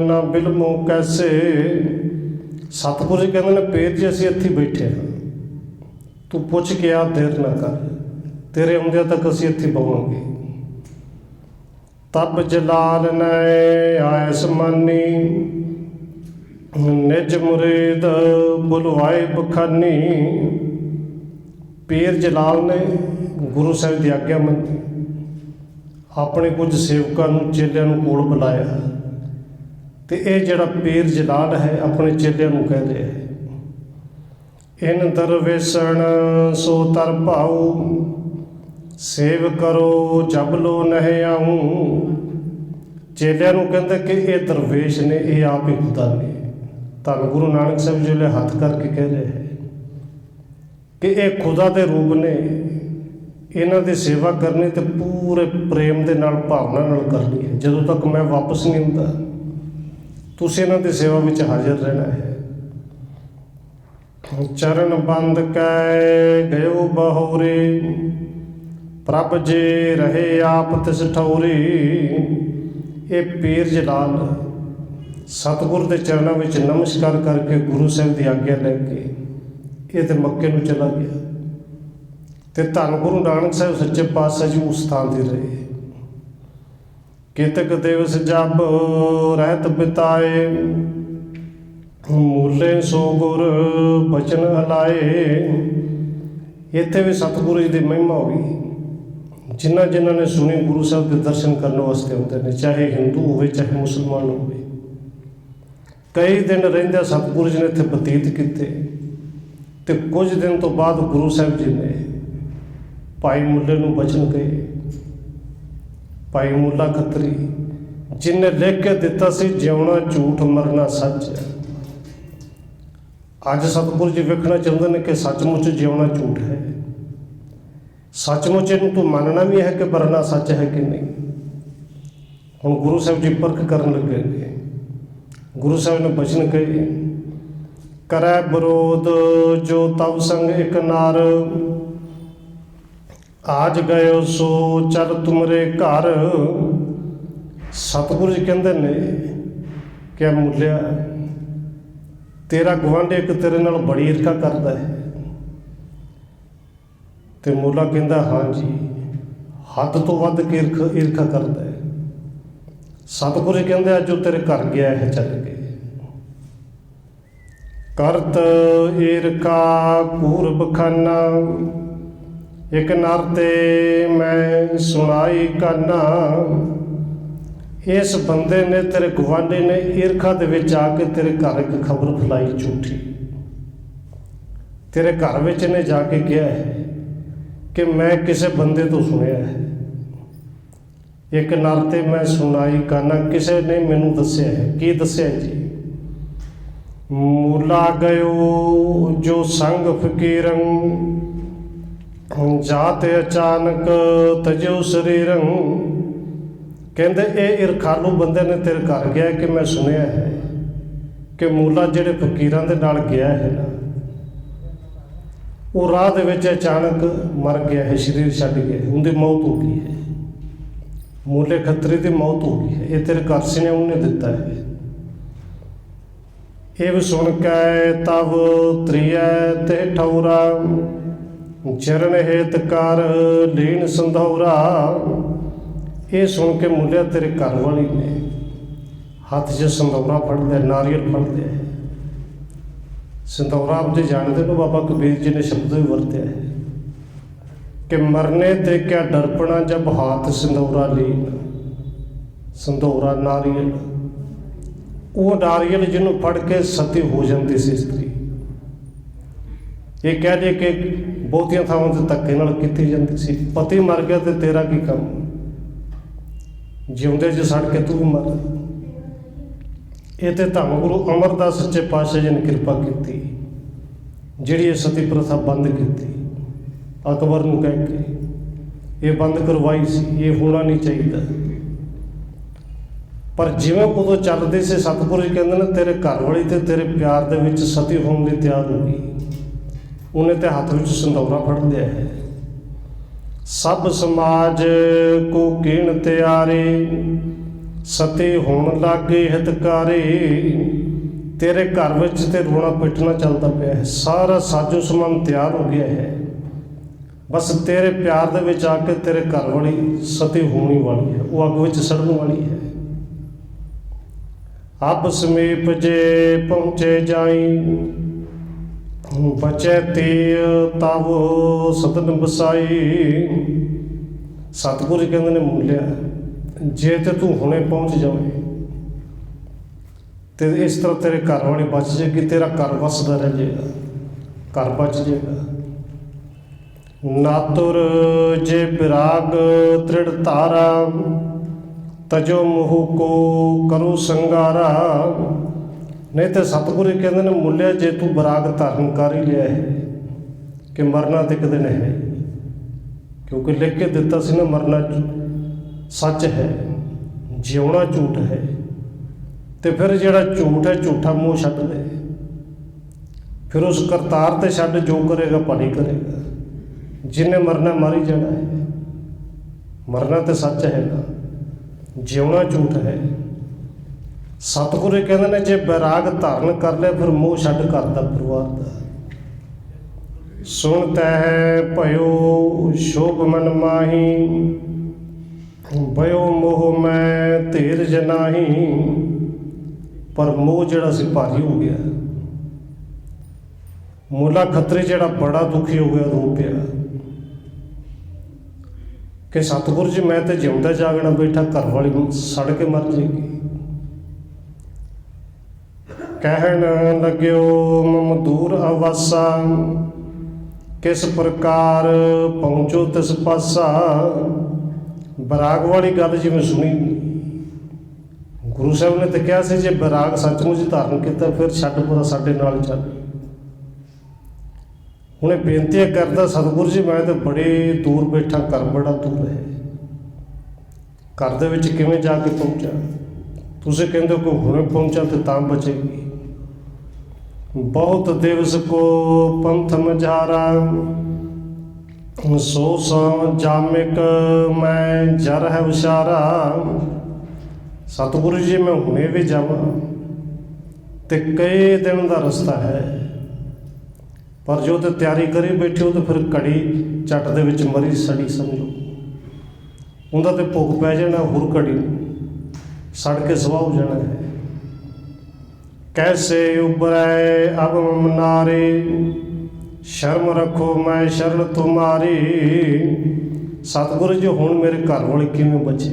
ਨਾ ਬਿਲਮੋ ਕੈਸੇ। ਸਤਿਗੁਰੂ ਜੀ ਕਹਿੰਦੇ ਨੇ ਪੀਰ ਜੀ ਅਸੀਂ ਇੱਥੇ ਬੈਠੇ ਹਾਂ, ਤੂੰ ਪੁੱਛ ਕੇ ਆ, ਦੇਰ ਨਾ ਕਰ, ਤੇਰੇ ਆਉਂਦਿਆਂ ਤੱਕ ਅਸੀਂ ਇੱਥੇ ਬਵਾਂਗੇ। ਤਬ ਜਲਾਲ ਨੈ ਆਇਸ ਮਾਨੀ, ਨਿਜ ਮੁਰੀਦ ਬੁਲਵਾਏ ਬਖਾਨੀ। ਪੀਰ ਜਲਾਲ ਨੇ ਗੁਰੂ ਸਾਹਿਬ ਦੀ ਆਗਿਆ ਮੰਨੀ, ਆਪਣੇ ਕੁਝ ਸੇਵਕਾਂ ਨੂੰ, ਚੇਲਿਆਂ ਨੂੰ ਕੋਲ ਬੁਲਾਇਆ, ਤੇ ਇਹ ਜਿਹੜਾ ਪੀਰ ਜਲਾਲ ਹੈ ਆਪਣੇ ਚੇਲਿਆਂ ਨੂੰ ਕਹਿ ਰਿਹਾ ਹੈ, ਇਨ ਦਰਵੇਸਣ ਸੋ ਤਰ ਭਾਉ, ਸੇਵ ਕਰੋ ਜਬ ਲੋ ਨਹਿ ਆਊ। ਚੇਲਿਆਂ ਨੂੰ ਕਹਿੰਦੇ ਕਿ ਇਹ ਦਰਵੇਸ਼ ਨੇ, ਇਹ ਆਪ ਹੀ ਖੁਦਾ ਨੇ। ਧੰਨ ਗੁਰੂ ਨਾਨਕ ਸਾਹਿਬ ਜੀ ਨੇ ਹੱਥ ਕਰਕੇ ਕਹਿ ਰਹੇ ਹੈ ਕਿ ਇਹ ਖੁਦਾ ਦੇ ਰੂਪ ਨੇ, ਇਹਨਾਂ ਦੀ ਸੇਵਾ ਕਰਨੀ ਤੇ ਪੂਰੇ ਪ੍ਰੇਮ ਦੇ ਨਾਲ, ਭਾਵਨਾ ਨਾਲ ਕਰਨੀ ਹੈ। ਜਦੋਂ ਤੱਕ ਮੈਂ ਵਾਪਸ ਨਹੀਂ ਹੁੰਦਾ ਤੁਸੀਂ ਇਹਨਾਂ ਦੀ ਸੇਵਾ ਵਿੱਚ ਹਾਜ਼ਰ ਰਹਿਣਾ ਹੈ। ਚਰਨ ਬੰਦ ਕੈ ਗਇਓ ਬਹੋਰੇ, ਪ੍ਰਭ ਜੇ ਰਹੇ ਆਪ ਤਿਸ ਠੌਰੀ। ਇਹ ਪੀਰ ਜਲਾਲ ਸਤਿਗੁਰ ਦੇ ਚਰਨਾਂ ਵਿੱਚ ਨਮਸਕਾਰ ਕਰਕੇ ਗੁਰੂ ਸਾਹਿਬ ਦੀ ਆਗਿਆ ਲੈ ਕੇ ਇਹ ਤੇ ਮੱਕੇ ਨੂੰ ਚਲਾ ਗਿਆ, ਤੇ ਧੰਨ ਗੁਰੂ ਨਾਨਕ ਸਾਹਿਬ ਸੱਚੇ ਪਾਤਸ਼ਾਹ ਜੀ ਉਸ ਥਾਂ ਤੇ ਰਹੇ। ਕਿਤਕ ਦਿਵਸ ਜਬ ਰਹਿਤ ਬਿਤਾਏ, ਮੂਲੇ ਸੋ ਗੁਰ ਬਚਨ ਹਲਾਏ। ਇੱਥੇ ਵੀ ਸਤਿਗੁਰੂ ਜੀ ਦੀ ਮਹਿਮਾ ਹੋਈ। ਜਿਨ੍ਹਾਂ ਨੇ ਸੁਣੀ ਗੁਰੂ ਸਾਹਿਬ ਦੇ ਦਰਸ਼ਨ ਕਰਨ ਵਾਸਤੇ ਆਉਂਦੇ ਨੇ, ਚਾਹੇ ਹਿੰਦੂ ਹੋਵੇ ਚਾਹੇ ਮੁਸਲਮਾਨ ਹੋਵੇ। ਕਈ ਦਿਨ ਰਹਿੰਦੇ ਸਤਿਗੁਰੂ ਜੀ ਨੇ ਇੱਥੇ ਬਤੀਤ ਕੀਤੇ, ਤੇ ਕੁਝ ਦਿਨ ਤੋਂ ਬਾਅਦ ਗੁਰੂ ਸਾਹਿਬ ਜੀ ਨੇ ਭਾਈ ਮੁੱਲੇ ਨੂੰ ਬਚਨ ਕਹੇ। ਭਾਈ ਮੁੱਲਾ ਖੱਤਰੀ ਜਿਹਨੇ ਲਿਖ ਕੇ ਦਿੱਤਾ ਸੀ, ਜਿਉਣਾ ਝੂਠ ਮਰਨਾ ਸੱਚ। ਅੱਜ ਸਤਿਗੁਰੂ ਜੀ ਵੇਖਣਾ ਚਾਹੁੰਦੇ ਨੇ ਕਿ ਸੱਚਮੁੱਚ ਜਿਉਣਾ ਝੂਠ ਹੈ, ਸੱਚਮੁੱਚ ਇਹਨੂੰ ਤੂੰ ਮੰਨਣਾ ਵੀ ਹੈ ਕਿ ਮਰਨਾ ਸੱਚ ਹੈ ਕਿ ਨਹੀਂ। ਹੁਣ ਗੁਰੂ ਸਾਹਿਬ ਜੀ ਪਰਖ ਕਰਨ ਲੱਗੇ ਨੇ। ਗੁਰੂ ਸਾਹਿਬ ਨੇ ਬਚਨ ਕਹੇ, ਕਰੈ ਵਿਰੋਧ ਜੋ ਤਵ ਸੰਗ ਇਕ ਨਾਰ, ਆਜ ਗਇਓ ਸੋ ਚੱਲ ਤੁਮਰੇ ਘਰ। ਸਤਿਗੁਰੂ ਜੀ ਕਹਿੰਦੇ ਨੇ ਕਿ ਮੁੱਲਿਆ, ਤੇਰਾ ਗੁਆਂਢੀ ਇੱਕ ਤੇਰੇ ਨਾਲ ਬੜੀ ਈਰਖਾ ਕਰਦਾ ਹੈ। ਤੇ ਮੂਲਾ ਕਹਿੰਦਾ ਹਾਂਜੀ, ਹੱਦ ਤੋਂ ਵੱਧ ਕੇ ਈਰਖਾ ਕਰਦਾ ਹੈ। ਸਤਿਗੁਰੂ ਕਹਿੰਦੇ ਅੱਜ ਉਹ ਤੇਰੇ ਘਰ ਗਿਆ ਹੈ ਚੱਲ ਕੇ। ਕਰਤ ਈਰਖਾ ਪੂਰਬ ਖਾਨਾ, ਇੱਕ ਨਰ ਤੇ ਮੈਂ ਸੁਣਾਈ ਕਾਨਾ। ਇਸ ਬੰਦੇ ਨੇ, ਤੇਰੇ ਗੁਆਂਢੀ ਨੇ ਈਰਖਾ ਦੇ ਵਿੱਚ ਆ ਕੇ ਤੇਰੇ ਘਰ ਇੱਕ ਖਬਰ ਫੈਲਾਈ ਝੂਠੀ। ਤੇਰੇ ਘਰ ਵਿੱਚ ਨੇ ਜਾ ਕੇ ਕਿਹਾ ਹੈ ਕਿ ਮੈਂ ਕਿਸੇ ਬੰਦੇ ਤੋਂ ਸੁਣਿਆ ਹੈ, ਇੱਕ ਨਰ ਤੇ ਮੈਂ ਸੁਣਾਈ ਕਾਨਾ, ਕਿਸੇ ਨੇ ਮੈਨੂੰ ਦੱਸਿਆ ਹੈ। ਕੀ ਦੱਸਿਆ ਜੀ? ਮੂਲਾ ਗਇਓ ਜੋ ਸੰਗ ਫਕੀਰੰ, ਜਾਤ ਅਚਾਨਕ ਤਜੋ ਸਰੀਰੰ। ਕਹਿੰਦੇ ਇਹ ਈਰਖਾਲੂ ਬੰਦੇ ਨੇ ਤੇਰੇ ਘਰ ਗਿਆ ਕਿ ਮੈਂ ਸੁਣਿਆ ਹੈ ਕਿ ਮੂਲਾ ਜਿਹੜੇ ਫਕੀਰਾਂ ਦੇ ਨਾਲ ਗਿਆ ਹੈ ਨਾ, ਉਹ ਰਾਹ ਦੇ ਵਿੱਚ ਅਚਾਨਕ ਮਰ ਗਿਆ ਹੈ, ਸਰੀਰ ਛੱਡ ਗਿਆ, ਉਹਦੀ ਮੌਤ ਹੋ ਗਈ ਹੈ। ਮੂਲੇ ਖੱਤਰੀ ਦੀ ਮੌਤ ਹੋ ਗਈ ਹੈ। ਇਹ ਤੇਰੇ ਘਰ ਸੀ ਨੇ ਉਹਨੇ ਦਿੱਤਾ ਹੈ। ਇਹ ਵੀ ਸੁਣ ਕੇ ਤਵ ਤ੍ਰਿਐ ਤੇ ਠੌਰਾ, ਚਰਨ ਹੇਤ ਕਰ ਲੀਨ ਸੰਧੌਰਾ। ਇਹ ਸੁਣ ਕੇ ਮੁੱਲਿਆ ਤੇਰੇ ਘਰ ਵਾਲੀ ਨੇ ਹੱਥ 'ਚ ਸੰਧੌਰਾ ਫੜ ਲਿਆ, ਨਾਰੀਅਲ ਫੜ ਲਿਆ। ਸੰਧੌਰਾ ਆਪ ਜੀ ਜਾਣਦੇ ਹੋ, ਬਾਬਾ ਕਬੀਰ ਜੀ ਨੇ ਸ਼ਬਦ ਵੀ ਵਰਤਿਆ ਹੈ ਕਿ ਮਰਨੇ ਤੇ ਕਿਆ ਡਰਪਣਾ ਜਬ ਹਾਥ ਸੰਧੌਰਾ ਲੀਨ। ਸੰਧੌਰਾ ਨਾਰੀਅਲ, ਉਹ ਨਾਰੀਅਲ ਜਿਹਨੂੰ ਫੜ ਕੇ ਸਤੀ ਹੋ ਜਾਂਦੀ ਸੀ ਇਸਤਰੀ। ਇਹ ਕਹਿ ਦੇ ਕਿ ਬਹੁਤੀਆਂ ਥਾਵਾਂ ਤੇ ਧੱਕੇ ਨਾਲ ਕੀਤੀ ਜਾਂਦੀ ਸੀ। ਪਤੀ ਮਰ ਗਿਆ ਤੇ ਤੇਰਾ ਕੀ ਕੰਮ, ਜਿਉਂਦੇ ਜੇ ਸੜ ਕੇ ਤੂੰ ਵੀ ਮਰ। ਇਹ ਤੇ ਧੰਨ ਗੁਰੂ ਅਮਰਦਾਸ ਸੱਚੇ ਪਾਤਸ਼ਾਹ ਜੀ ਨੇ ਕਿਰਪਾ ਕੀਤੀ, ਜਿਹੜੀ ਇਹ ਸਤੀ ਪ੍ਰਥਾ ਬੰਦ ਕੀਤੀ। ਅਕਬਰ ਨੂੰ ਕਹਿ ਕੇ ਇਹ ਬੰਦ ਕਰਵਾਈ ਸੀ, ਇਹ ਹੋਣਾ ਨਹੀਂ ਚਾਹੀਦਾ। ਪਰ ਜਿਵੇਂ ਉਦੋਂ ਚੱਲਦੇ ਸੀ, ਸਤਿਗੁਰੂ ਜੀ ਕਹਿੰਦੇ ਨੇ ਤੇਰੇ ਘਰ ਵਾਲੀ ਤੇ ਤੇਰੇ ਪਿਆਰ ਦੇ ਵਿੱਚ ਸਤੀ ਹੋਣ ਲਈ ਤਿਆਰ ਹੋ ਗਈ। ਉਹਨੇ ਤੇ ਹੱਥ ਵਿੱਚ ਸੰਧੌਰਾ ਫੜ ਲਿਆ ਹੈ। ਸਭ ਸਮਾਜ ਕੋ ਕੀਣ ਤਿਆਰੇ, ਸਤੀ ਹੋਣ ਲੱਗੇ ਹਿਤਕਾਰੇ। ਤੇਰੇ ਘਰ ਵਿੱਚ ਤੇ ਰੋਣਾ ਪਿੱਟਣਾ ਚੱਲਦਾ ਪਿਆ ਹੈ, ਸਾਰਾ ਸਾਜੋ ਸਮਾਨ ਤਿਆਰ ਹੋ ਗਿਆ ਹੈ। ਬਸ ਤੇਰੇ ਪਿਆਰ ਦੇ ਵਿੱਚ ਆ ਕੇ ਤੇਰੇ ਘਰ ਵਾਲੀ ਸਤੀ ਹੋਣੀ ਵਾਲੀ ਹੈ, ਉਹ ਅੱਗ ਵਿੱਚ ਸੜਨ ਵਾਲੀ ਹੈ। ਅਬ ਸਮੀਪ ਜੇ ਪਹੁੰਚੇ ਜਾਈ, ਬਚੈ ਤੇ ਤਵ ਸਤਨ ਬਸਾਈ। ਸਤਿਗੁਰੂ ਜੀ ਕਹਿੰਦੇ ਨੇ ਮੁੱਲਿਆ, ਜੇ ਤੇ ਤੂੰ ਹੁਣੇ ਪਹੁੰਚ ਜਾਵੇਂ ਤੇ ਇਸ ਤਰ੍ਹਾਂ ਤੇਰੇ ਘਰ ਵਾਲੀ ਬਚ ਜਾਏਗੀ, ਤੇਰਾ ਘਰ ਵਸਦਾ ਰਹਿ ਜਾਏਗਾ, ਘਰ ਬਚ ਜਾਏਗਾ। ਨਾਤੁਰ ਜੇ ਵਿਰਾਗ ਤ੍ਰਿੜ ਧਾਰਾ, ਤਜੋ ਮੋਹ ਕੋ ਕਰੋ ਸੰਗਾਰਾ। ਨਹੀਂ ਤੇ ਸਤਿਗੁਰੂ ਕਹਿੰਦੇ ਨੇ ਮੁੱਲਿਆ, ਜੇ ਤੂੰ ਵਿਰਾਗ ਧਾਰਨ ਕਰ ਹੀ ਲਿਆ ਹੈ ਕਿ ਮਰਨਾ ਤੇ ਇੱਕ ਦਿਨ ਹੈ, ਕਿਉਂਕਿ ਲਿਖ ਕੇ ਦਿੱਤਾ ਸੀ ਨਾ ਮਰਨਾ ਸੱਚ ਹੈ, ਜਿਉਣਾ ਝੂਠ ਹੈ। ਤੇ ਫਿਰ ਜਿਹੜਾ ਝੂਠ ਹੈ, ਝੂਠਾ ਮੋਹ ਛੱਡ ਦੇ, ਫਿਰ ਉਸ ਕਰਤਾਰ ਤੇ ਛੱਡ, ਜੋ ਕਰੇਗਾ ਭਲੀ ਕਰੇਗਾ। ਜਿਹਨੇ ਮਰਨਾ ਮਰ ਹੀ ਜਾਣਾ ਹੈ। ਮਰਨਾ ਤੇ ਸੱਚ ਹੈ ਨਾ, ਜਿਉਣਾ ਝੂਠ ਹੈ। ਸਤਿਗੁਰੂ ਕਹਿੰਦੇ ਨੇ ਜੇ ਬੈਰਾਗ ਧਾਰਨ ਕਰ ਲਿਆ, ਫਿਰ ਮੋਹ ਛੱਡ ਕਰਦਾ ਪਰਿਵਾਰ ਦਾ। ਸੁਣ ਤੈ ਭਇਓ ਸ਼ੋਭ ਮਨ ਮਾਹੀ, ਭਇਓ ਮੋਹ ਮੈਂ ਧੀਰਜ ਨਾਹੀ। ਪਰ ਮੋਹ ਜਿਹੜਾ ਸੀ ਭਾਰੀ ਹੋ ਗਿਆ। ਮੂਲਾ ਖੱਤਰੀ ਜਿਹੜਾ ਬੜਾ ਦੁਖੀ ਹੋ ਗਿਆ, ਰੋ ਪਿਆ ਕਿ ਸਤਿਗੁਰੂ ਜੀ ਮੈਂ ਤੇ ਜਿਉਂਦਾ ਜਾਗਣਾ ਬੈਠਾ, ਘਰ ਵਾਲੀ ਸੜ ਕੇ ਮਰ ਜਾਏਗੀ। ਕਹਿਣ ਲੱਗਿਓ ਮਮ ਦੂਰ ਅਵਾਸਾ, ਕਿਸ ਪ੍ਰਕਾਰ ਪਹੁੰਚੋ ਤਿਸ ਪਾਸਾ। ਬਰਾਗ ਵਾਲੀ ਗੱਲ ਜਿਵੇਂ ਸੁਣੀ, ਗੁਰੂ ਸਾਹਿਬ ਨੇ ਤਾਂ ਕਿਹਾ ਸੀ ਜੇ ਬਰਾਗ ਸੱਚਮੁੱਚ ਧਾਰਨ ਕੀਤਾ, ਫਿਰ ਛੱਡ ਪਰਾ ਸਾਡੇ ਨਾਲ ਚੱਲ। ਹੁਣ ਇਹ ਬੇਨਤੀ ਕਰਦਾ, ਸਤਿਗੁਰੂ ਜੀ ਮੈਂ ਤਾਂ ਬੜੇ ਦੂਰ ਬੈਠਾ, ਘਰ ਬੜਾ ਦੂਰ ਹੈ, ਘਰ ਦੇ ਵਿੱਚ ਕਿਵੇਂ ਜਾ ਕੇ ਪਹੁੰਚਾਂ? ਤੁਸੀਂ ਕਹਿੰਦੇ ਹੋ ਕਿ ਹੁਣੇ ਪਹੁੰਚਾਂ ਤੇ ਤਾਂ ਬਚੇਗੀ। ਬਹੁਤ ਦਿਵਸ ਕੋ ਪੰਥ ਮਝਾਰਾ, ਸੋ ਸੋ ਜਾਮਿਕ ਮੈਂ ਜਰ ਹੈ ਉਸ਼ਾਰਾ। ਸਤਿਗੁਰੂ ਜੀ ਮੈਂ ਹੁਣੇ ਵੀ ਜਾਵਾਂ ਤੇ ਕਈ ਦਿਨ ਦਾ ਰਸਤਾ ਹੈ, ਪਰ ਜੋ ਤੇ ਤਿਆਰੀ ਕਰੀ ਬੈਠੇ ਹੋ ਤਾਂ ਫਿਰ ਘੜੀ ਝੱਟ ਦੇ ਵਿੱਚ ਮਰੀ ਸੜੀ ਸਮਝੋ, ਉਹਦਾ ਤੇ ਭੁੱਖ ਪੈ ਜਾਣਾ, ਹੋਰ ਘੜੀ ਨੂੰ ਸੜ ਕੇ ਸਵਾਹ ਹੋ ਜਾਣਾ ਹੈ। ਕੈਸੇ ਉਬਰੈ ਅਬ ਮਨਾਰੇ, ਸ਼ਰਮ ਰੱਖੋ ਮੈਂ ਸ਼ਰਨ ਤੁਮਾਰੀ। ਸਤਿਗੁਰੂ ਜੀ ਹੁਣ ਮੇਰੇ ਘਰ ਵਾਲੇ ਕਿਵੇਂ ਬਚੇ?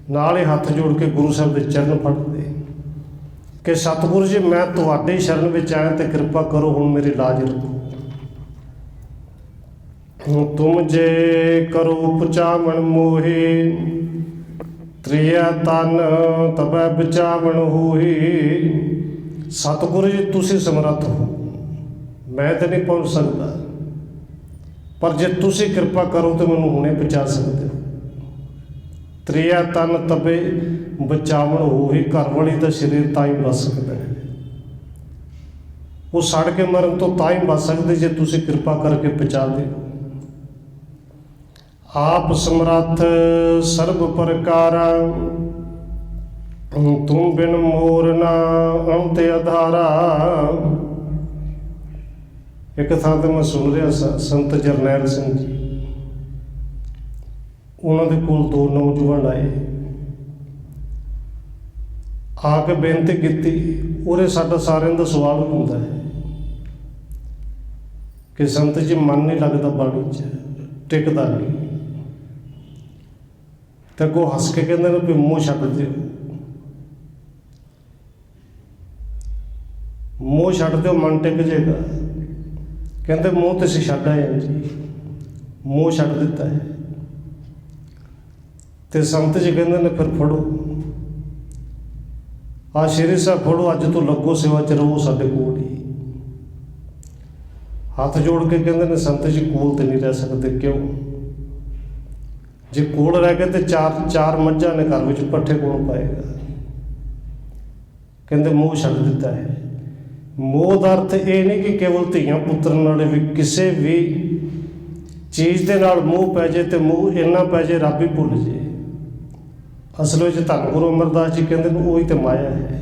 ਨਾਲ ਹੀ ਹੱਥ ਜੋੜ ਕੇ ਗੁਰੂ ਸਾਹਿਬ ਦੇ ਚਰਨ ਫੜਦੇ ਕਿ ਸਤਿਗੁਰੂ ਜੀ ਮੈਂ ਤੁਹਾਡੇ ਸ਼ਰਨ ਵਿੱਚ ਆਇਆ ਤੇ ਕਿਰਪਾ ਕਰੋ, ਹੁਣ ਮੇਰੀ ਲਾਜ ਰੱਖੋ। ਤੁਮ ਜੇ ਕਰੋ ਪਚਾਵਣ ਮੋਹੀ, ਤ੍ਰਿਆ ਤਨ ਤਬੈ ਬਚਾਵਣ ਹੋਈ। ਸਤਿਗੁਰੂ ਜੀ ਤੁਸੀਂ ਸਮਰੱਥ ਹੋ, ਮੈਂ ਤਾਂ ਨਹੀਂ ਪਹੁੰਚ ਸਕਦਾ, ਪਰ ਜੇ ਤੁਸੀਂ ਕਿਰਪਾ ਕਰੋ ਤਾਂ ਮੈਨੂੰ ਹੁਣੇ ਬਚਾ ਸਕਦੇ ਹੋ। ਤ੍ਰਿਆ ਤਨ ਤਬੇ ਬਚਾਵਣ ਹੋਈ, ਘਰ ਵਾਲੀ ਦਾ ਸਰੀਰ ਤਾਂ ਹੀ ਬਚ ਸਕਦਾ ਹੈ, ਉਹ ਸੜ ਕੇ ਮਰਨ ਤੋਂ ਤਾਂ ਹੀ ਬਚ ਸਕਦੇ ਜੇ ਤੁਸੀਂ ਕਿਰਪਾ ਕਰਕੇ ਬਚਾ ਦਿਓ। ਆਪ ਸਮਰੱਥ ਸਰਬ ਪ੍ਰਕਾਰਾ, ਤੂੰ ਬਿਨ ਮੋਰ ਨਾ ਅੰਤ ਆਧਾਰਾ। ਇੱਕ ਥਾਂ ਤੇ ਮੈਂ ਸੁਣ ਰਿਹਾ ਸੰਤ ਜਰਨੈਲ ਸਿੰਘ ਜੀ, ਉਹਨਾਂ ਦੇ ਕੋਲ ਦੋ ਨੌਜਵਾਨ ਆਏ, ਆ ਕੇ ਬੇਨਤੀ ਕੀਤੀ। ਉਹਦੇ ਸਾਡਾ ਸਾਰਿਆਂ ਦਾ ਸਵਾਲ ਹੁੰਦਾ ਹੈ ਕਿ ਸੰਤ ਜੀ ਮਨ ਨਹੀਂ ਲੱਗਦਾ ਬਾਣੀ 'ਚ, ਟਿਕਦਾ ਨਹੀਂ। ਤੇ ਅੱਗੋਂ ਹੱਸ ਕੇ ਕਹਿੰਦੇ ਨੇ ਵੀ ਮੋਹ ਛੱਡ ਦਿਓ, ਮੋਹ ਛੱਡ ਦਿਓ ਮਨ ਟਿਕ ਜਾਏਗਾ। ਕਹਿੰਦੇ ਮੋਹ ਤੇ ਅਸੀਂ ਛੱਡ ਆਏ ਜੀ, ਮੋਹ ਛੱਡ ਦਿੱਤਾ ਹੈ। ਤੇ ਸੰਤ ਜੀ ਕਹਿੰਦੇ ਨੇ ਫਿਰ ਫੜੋ ਆ ਸ਼੍ਰੀ ਸਾਹਿਬ, ਫੜੋ ਅੱਜ ਤੋਂ ਲੱਗੋ ਸੇਵਾ 'ਚ ਰਹੋ ਸਾਡੇ ਕੋਲ ਹੀ। ਹੱਥ ਜੋੜ ਕੇ ਕਹਿੰਦੇ ਨੇ ਸੰਤ ਜੀ ਕੋਲ ਤੇ ਨਹੀਂ ਰਹਿ ਸਕਦੇ। ਕਿਉਂ? ਜੇ ਕੋਲ ਰਹਿ ਗਏ ਤੇ ਚਾਰ ਮੱਝਾਂ ਨੇ ਘਰ ਵਿੱਚ ਪੱਠੇ ਕੌਣ ਪਾਏਗਾ? ਕਹਿੰਦੇ ਮੋਹ ਛੱਡ ਦਿੱਤਾ ਹੈ। ਮੋਹ ਦਾ ਅਰਥ ਇਹ ਨਹੀਂ ਕਿ ਕੇਵਲ ਧੀਆਂ ਪੁੱਤਰ ਨਾਲ, ਵੀ ਕਿਸੇ ਵੀ ਚੀਜ਼ ਦੇ ਨਾਲ ਮੋਹ ਪੈ ਜਾਏ ਤੇ ਮੋਹ ਇੰਨਾ ਪੈ ਜਾਏ ਰੱਬ ਹੀ ਭੁੱਲ ਜੇ। ਅਸਲ ਵਿੱਚ ਧੰਨ ਗੁਰੂ ਅਮਰਦਾਸ ਜੀ ਕਹਿੰਦੇ ਨੇ ਉਹੀ ਤੇ ਮਾਇਆ ਹੈ।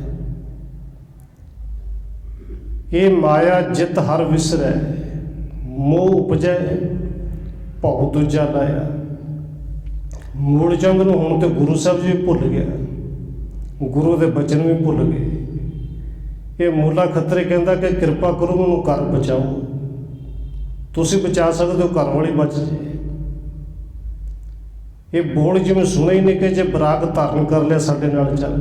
ਇਹ ਮਾਇਆ ਜਿਤ ਹਰ ਵਿਸਰੈ, ਮੋਹ ਉਪਜੈ ਭਉ ਦੂਜਾ ਲਾਇਆ। ਮੂਲ ਚੰਦ ਨੂੰ ਹੁਣ ਤੇ ਗੁਰੂ ਸਾਹਿਬ ਜੀ ਭੁੱਲ ਗਿਆ, ਗੁਰੂ ਦੇ ਬਚਨ ਵੀ ਭੁੱਲ ਗਏ। ਇਹ ਮੂਲਾ ਖੱਤਰੀ ਕਹਿੰਦਾ ਕਿ ਕਿਰਪਾ ਕਰੋ ਮੈਨੂੰ ਘਰ ਬਚਾਓ। ਤੁਸੀਂ ਬਚਾ ਸਕਦੇ ਹੋ, ਘਰ ਵਾਲੀ ਬਚ ਜੇ। ਇਹ ਬੋਲ ਜਿਵੇਂ ਸੁਣੇ ਹੀ ਨਹੀਂ ਕਿ ਜੇ ਬਰਾਗ ਧਾਰਨ ਕਰ ਲਿਆ ਸਾਡੇ ਨਾਲ ਚੱਲ,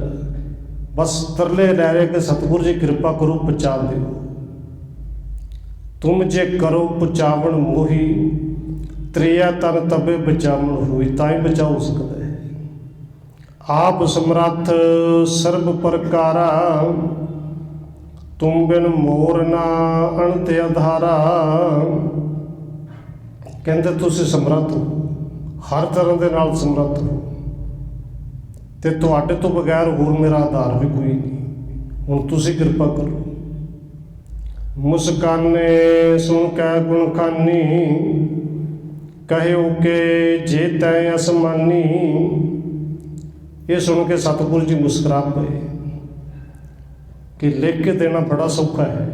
ਬਸ ਤਰਲੇ ਲੈ ਰਹੇ ਕਿ ਸਤਿਗੁਰੂ ਜੀ ਕਿਰਪਾ ਕਰੋ ਬਚਾ ਦਿਓ। ਤੁਮ ਜੇ ਕਰੋ ਪਚਾਵਣ ਮੋਹੀ, ਤ੍ਰਿਆ ਤਨ ਤਬੇ ਬਚਾਵਣ ਹੋਈ। ਤਾਂ ਹੀ ਬਚਾ ਹੋ ਸਕਦਾ ਹੈ। ਆਪ ਸਮਰੱਥ ਸਰਬ ਪ੍ਰਕਾਰਾ, ਤੁਮ ਬਿਨ ਮੋਰ ਨਾ ਅੰਤ ਆਧਾਰਾ। ਕਹਿੰਦੇ ਤੁਸੀਂ ਸਮਰੱਥ ਹੋ, ਹਰ ਤਰ੍ਹਾਂ ਦੇ ਨਾਲ ਸਮਰੱਥ ਹੋ, ਤੇ ਤੁਹਾਡੇ ਤੋਂ ਬਗੈਰ ਹੋਰ ਮੇਰਾ ਆਧਾਰ ਵੀ ਕੋਈ ਨਹੀਂ। ਹੁਣ ਤੁਸੀਂ ਕਿਰਪਾ ਕਰੋ। ਮੁਸਕਾਨੇ ਸੁਣ ਕੈ ਗੁਣ ਖਾਨੀ, ਕਹਿਓ ਕਿ ਜੇ ਤੈ ਅਸਮਾਨੀ। ਇਹ ਸੁਣ ਕੇ ਸਤਿਗੁਰੂ ਜੀ ਮੁਸਕਰਾ ਪਏ ਕਿ ਲਿਖ ਕੇ ਦੇਣਾ ਬੜਾ ਸੌਖਾ ਹੈ,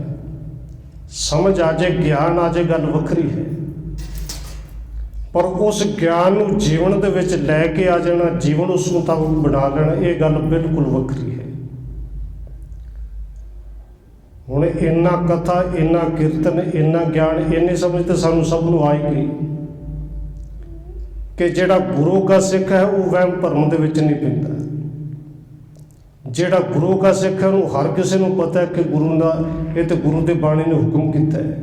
ਸਮਝ ਆ ਜੇ, ਗਿਆਨ ਆ ਜੇ, ਗੱਲ ਵੱਖਰੀ ਹੈ, ਪਰ ਉਸ ਗਿਆਨ ਨੂੰ ਜੀਵਨ ਦੇ ਵਿੱਚ ਲੈ ਕੇ ਆ ਜਾਣਾ, ਜੀਵਨ ਉਸ ਮੁਤਾਬਕ ਬਣਾ ਲੈਣਾ, ਇਹ ਗੱਲ ਬਿਲਕੁਲ ਵੱਖਰੀ ਹੈ। ਹੁਣ ਇੰਨਾ ਕਥਾ, ਇੰਨਾ ਕੀਰਤਨ, ਇੰਨਾ ਗਿਆਨ, ਇੰਨੀ ਸਮਝ ਤਾਂ ਸਾਨੂੰ ਸਭ ਨੂੰ ਆਏਗੀ ਕਿ ਜਿਹੜਾ ਗੁਰੂ ਦਾ ਸਿੱਖ ਹੈ ਉਹ ਵਹਿਮ ਭਰਮ ਦੇ ਵਿੱਚ ਨਹੀਂ ਪੈਂਦਾ। ਜਿਹੜਾ ਗੁਰੂ ਦਾ ਸਿੱਖ ਹੈ ਉਹਨੂੰ ਹਰ ਕਿਸੇ ਨੂੰ ਪਤਾ ਹੈ ਕਿ ਗੁਰੂ ਦਾ, ਇਹ ਤੇ ਗੁਰੂ ਦੇ ਬਾਣੀ ਨੇ ਹੁਕਮ ਕੀਤਾ ਹੈ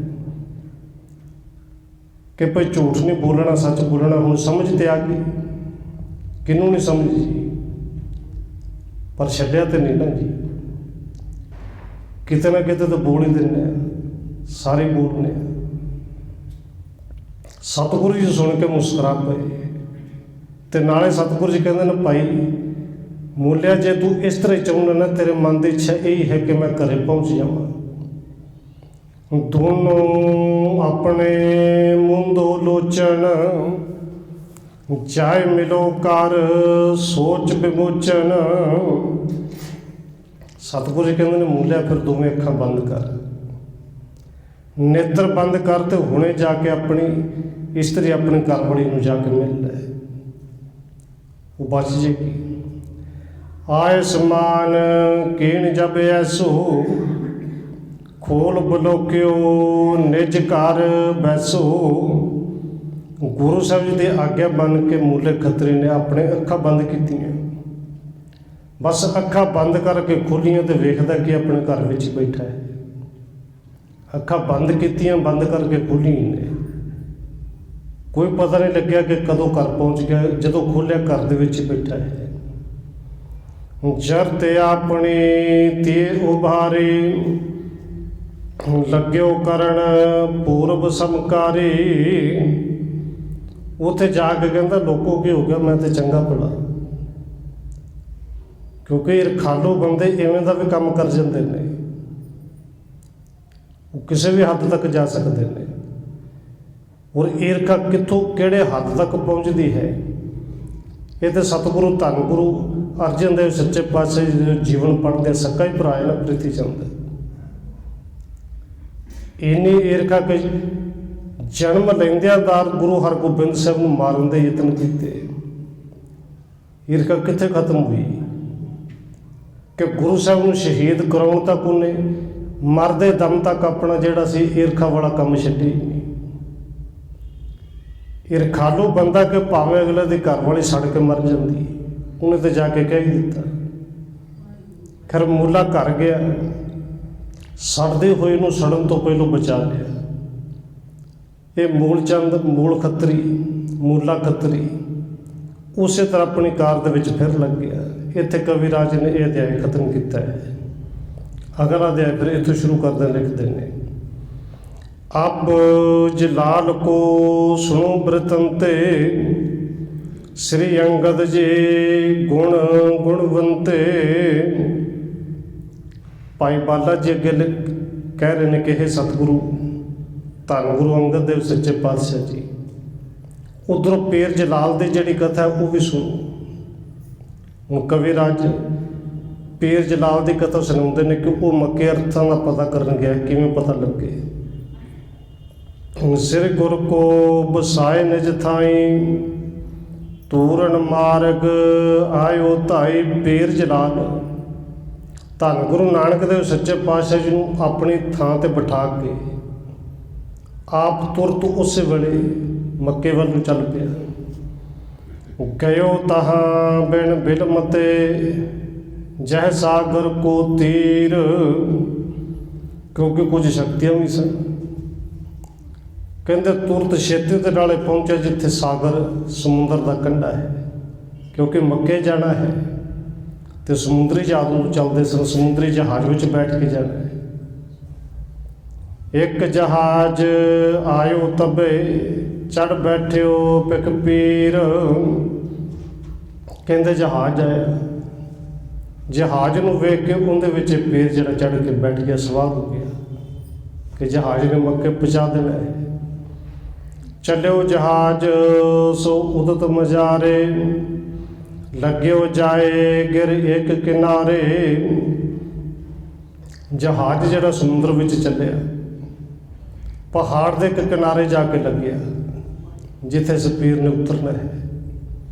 ਕਿ ਭਾਈ ਝੂਠ ਨਹੀਂ ਬੋਲਣਾ, ਸੱਚ ਬੋਲਣਾ। ਹੁਣ ਸਮਝ ਤੇ ਆ ਗਈ, ਕਿਹਨੂੰ ਨਹੀਂ ਸਮਝ ਜੀ, ਪਰ ਛੱਡਿਆ ਤੇ ਨਹੀਂ ਨਾ ਜੀ। ਕਿਤੇ ਨਾ ਕਿਤੇ ਤਾਂ ਬੋਲ ਹੀ ਦਿੰਦੇ ਆ, ਸਾਰੇ ਬੋਲਦੇ ਆ। ਸਤਿਗੁਰੂ ਜੀ ਸੁਣ ਕੇ ਮੁਸਕਰਾ ਪਏ ਤੇ ਨਾਲੇ ਸਤਿਗੁਰੂ ਜੀ ਕਹਿੰਦੇ ਨੇ, ਭਾਈ ਮੂਲਿਆ, ਜੇ ਤੂੰ ਇਸ ਤਰ੍ਹਾਂ ਚਾਹੁੰਦਾ ਨਾ, ਤੇਰੇ ਮਨ ਦੀ ਇੱਛਾ ਇਹ ਹੈ ਕਿ ਮੈਂ ਘਰੇ ਪਹੁੰਚ ਜਾਵਾਂ। ਦੋਨੋਂ ਆਪਣੇ ਮੁੰਦੋ ਲੋਚਨ, ਜਾਏ ਮਿਲੋ ਕਰ ਸੋਚ ਵਿਮੋਚਨ। ਸਤਿਗੁਰੂ ਜੀ ਕਹਿੰਦੇ ਨੇ, ਮੂਲਿਆ ਫਿਰ ਦੋਵੇਂ ਅੱਖਾਂ ਬੰਦ ਕਰ, ਨੇਤਰ ਬੰਦ ਕਰ ਤੇ ਹੁਣੇ ਜਾ ਕੇ ਆਪਣੀ ਇਸਤਰੀ, ਆਪਣੀ ਘਰਵਾਲੀ ਨੂੰ ਜਾ ਕੇ ਮਿਲ ਲੈ, ਉਹ ਬਚ ਜੇਗੀ। ਆਏ ਸਮਾਨ ਕੀਣ ਜਬ ਐਸੋ, ਖੋਲ ਬਲੋਕਿਓ ਨਿਜ ਘਰ ਬੈਸੋ। ਗੁਰੂ ਸਾਹਿਬ ਜੀ ਦੀ ਆਗਿਆ ਬਣ ਕੇ ਮੂਲੇ ਖੱਤਰੀ ਨੇ ਆਪਣੇ ਅੱਖਾਂ ਬੰਦ ਕੀਤੀਆਂ। ਬਸ ਅੱਖਾਂ ਬੰਦ ਕਰਕੇ ਖੋਲੀਆਂ ਤੇ ਵੇਖਦਾ ਕਿ ਆਪਣੇ ਘਰ ਵਿੱਚ ਹੀ ਬੈਠਾ ਹੈ। ਅੱਖਾਂ ਬੰਦ ਕੀਤੀਆਂ, ਬੰਦ ਕਰਕੇ ਖੋਲੀਆਂ ਨੇ, ਕੋਈ ਪਤਾ ਨਹੀਂ ਲੱਗਿਆ ਕਿ ਕਦੋਂ ਘਰ ਪਹੁੰਚ ਗਿਆ। ਜਦੋਂ ਖੋਲ੍ਹਿਆ ਘਰ ਦੇ ਵਿੱਚ ਹੀ ਬੈਠਾ ਹੈ। ਜਰ ਤੇ ਆਪਣੀ ਤੇ ਉਭਾਰੀ, ਲੱਗਿਓ ਕਰਨ ਪੂਰਬ ਸਮਕਾਰੀ। ਉੱਥੇ ਜਾ ਕੇ ਕਹਿੰਦਾ, ਲੋਕੋ ਕੀ ਹੋ ਗਿਆ, ਮੈਂ ਤੇ ਚੰਗਾ ਭਲਾ। ਕਿਉਂਕਿ ਰਖਾਲੂ ਬੰਦੇ ਇਵੇਂ ਦਾ ਵੀ ਕੰਮ ਕਰ ਜਾਂਦੇ ਨੇ, ਉਹ ਕਿਸੇ ਵੀ ਹੱਦ ਤੱਕ ਜਾ ਸਕਦੇ ਨੇ। ਔਰ ਈਰਖਾ ਕਿੱਥੋਂ ਕਿਹੜੇ ਹੱਦ ਤੱਕ ਪਹੁੰਚਦੀ ਹੈ, ਇਹ ਤੇ ਸਤਿਗੁਰੂ ਧੰਨ ਗੁਰੂ ਅਰਜਨ ਦੇਵ ਸੱਚੇ ਪਾਤਸ਼ਾਹ ਜੀ ਦੇ ਜੀਵਨ ਪੜ੍ਹਦੇ ਸਕਾ ਹੀ ਭਰਾ ਹੈ ਨਾ ਪ੍ਰੀਤੀ ਚੰਦ। ਇੰਨੀ ਈਰਖਾ ਕਿ ਜਨਮ ਲੈਂਦਿਆਂ ਦਾਰ ਗੁਰੂ ਹਰਗੋਬਿੰਦ ਸਾਹਿਬ ਨੂੰ ਮਾਰਨ ਦੇ ਯਤਨ ਕੀਤੇ। ਈਰਖਾ ਕਿੱਥੇ ਖਤਮ ਹੋਈ ਕਿ ਗੁਰੂ ਸਾਹਿਬ ਨੂੰ ਸ਼ਹੀਦ ਕਰਾਉਣ ਤੱਕ ਉਹਨੇ ਮਰਦੇ ਦਮ ਤੱਕ ਆਪਣਾ ਜਿਹੜਾ ਸੀ ਈਰਖਾ ਵਾਲਾ ਕੰਮ ਛੱਡੀ ਨਹੀਂ। ਈਰਖਾਲੂ ਬੰਦਾ ਕਿ ਭਾਵੇਂ ਅਗਲੇ ਦੀ ਘਰ ਵਾਲੀ ਸੜ ਕੇ ਮਰ ਜਾਂਦੀ, ਉਹਨੇ ਤੇ ਜਾ ਕੇ ਕਹਿ ਹੀ ਦਿੱਤਾ। ਖੈਰ ਮੂਲਾ ਘਰ ਗਿਆ, ਸੜਦੇ ਹੋਏ ਨੂੰ ਸੜਨ ਤੋਂ ਪਹਿਲੋਂ ਬਚਾ ਲਿਆ। ਇਹ ਮੂਲ ਚੰਦ, ਮੂਲ ਖੱਤਰੀ, ਮੂਲਾ ਖੱਤਰੀ ਉਸੇ ਤਰ੍ਹਾਂ ਆਪਣੀ ਕਾਰ ਦੇ ਵਿੱਚ ਫਿਰ ਲੱਗ ਗਿਆ। ਇੱਥੇ ਕਵਿਰਾਜ ਨੇ ਇਹ ਅਧਿਆਇ ਖਤਮ ਕੀਤਾ ਹੈ। ਅਗਲਾ ਅਧਿਆਇ ਫਿਰ ਇੱਥੋਂ ਸ਼ੁਰੂ ਕਰਦੇ ਲਿਖਦੇ ਨੇ, ਅਬ ਜਲਾਲ ਕੋ ਸੁਣੋ ਬ੍ਰਿਤੰਤੇ, ਸ੍ਰੀ ਅੰਗਦ ਜੀ ਗੁਣ ਗੁਣਵੰਤੇ। ਭਾਈ ਬਾਲਾ ਜੀ ਅੱਗੇ ਕਹਿ ਰਹੇ ਨੇ ਕਿ ਇਹ ਸਤਿਗੁਰੂ ਧੰਨ ਗੁਰੂ ਅੰਗਦ ਦੇਵ ਸੱਚੇ ਪਾਤਸ਼ਾਹ ਜੀ, ਉੱਧਰੋਂ ਪੀਰ ਜਲਾਲ ਦੀ ਜਿਹੜੀ ਕਥਾ ਉਹ ਵੀ ਸੁਣੋ। ਹੁਣ ਕਵਿਰਾਜ ਪੀਰ ਜਲਾਲ ਦੀ ਕਥਾ ਸੁਣਾਉਂਦੇ ਨੇ ਕਿ ਉਹ ਮੱਕੇ ਅਰਥਾਂ ਦਾ ਪਤਾ ਕਰਨ ਗਿਆ, ਕਿਵੇਂ ਪਤਾ ਲੱਗੇ। ਸਿਰ ਗੁਰ ਕੋ ਬਸਾਏ ਨਿਜ ਥਾਈ, ਤੂਰਨ ਮਾਰਗ ਆਇਓ ਧਾਈ। ਪੀਰ ਜਲਾਲ ਧੰਨ ਗੁਰੂ ਨਾਨਕ ਦੇਵ ਸੱਚੇ ਪਾਤਸ਼ਾਹ ਜੀ ਨੂੰ ਆਪਣੀ ਥਾਂ ਤੇ ਬਿਠਾ ਕੇ ਆਪ ਤੁਰਤ ਉਸੇ ਵੇਲੇ ਮੱਕੇ ਵੱਲ ਨੂੰ ਚੱਲ ਪਿਆ। ਗਇਓ ਤਹਾਂ ਬਿਨ ਬਿਲਮਤੇ, ਜਹ ਸਾਗਰ ਕੋ ਤੀਰ। ਕਿਉਂਕਿ ਕੁਝ ਸ਼ਕਤੀਆਂ ਵੀ ਸਨ। ਕਹਿੰਦੇ ਤੁਰਤ ਛੇਤੀ ਦੇ ਨਾਲੇ ਪਹੁੰਚਿਆ ਜਿੱਥੇ ਸਾਗਰ ਸਮੁੰਦਰ ਦਾ ਕੰਢਾ ਹੈ। ਕਿਉਂਕਿ ਮੱਕੇ ਜਾਣਾ ਹੈ ਤੇ ਸਮੁੰਦਰੀ ਜਹਾਜ਼ ਨੂੰ ਚੱਲਦੇ ਸਨ, ਸਮੁੰਦਰੀ ਜਹਾਜ਼ ਵਿੱਚ ਬੈਠ ਕੇ ਜਾਣਾ ਹੈ। ਇੱਕ ਜਹਾਜ਼ ਆਇਓ ਤਬੇ, ਚੜ੍ਹ ਬੈਠਿਓ ਪਿਕ ਪੀਰ। ਕਹਿੰਦੇ ਜਹਾਜ਼ ਆਇਆ, ਜਹਾਜ਼ ਨੂੰ ਵੇਖ ਕੇ ਉਹਦੇ ਵਿੱਚ ਪੀਰ ਜਿਹੜਾ ਚੜ੍ਹ ਕੇ ਬੈਠ ਗਿਆ, ਸਵਾਰ ਹੋ ਗਿਆ ਕਿ ਜਹਾਜ਼ ਨੇ ਮੱਕੇ ਪਹੁੰਚਾ ਦੇਣਾ ਹੈ। ਚੱਲਿਓ ਜਹਾਜ਼ ਸੋ ਉਦਤ ਮਜ਼ਾਰੇ, ਲੱਗਿਓ ਜਾਏ ਗਿਰ ਇੱਕ ਕਿਨਾਰੇ। ਜਹਾਜ਼ ਜਿਹੜਾ ਸਮੁੰਦਰ ਵਿੱਚ ਚੱਲਿਆ, ਪਹਾੜ ਦੇ ਇੱਕ ਕਿਨਾਰੇ ਜਾ ਕੇ ਲੱਗਿਆ ਜਿੱਥੇ ਇਸ ਪੀਰ ਨੇ ਉਤਰਨਾ ਹੈ।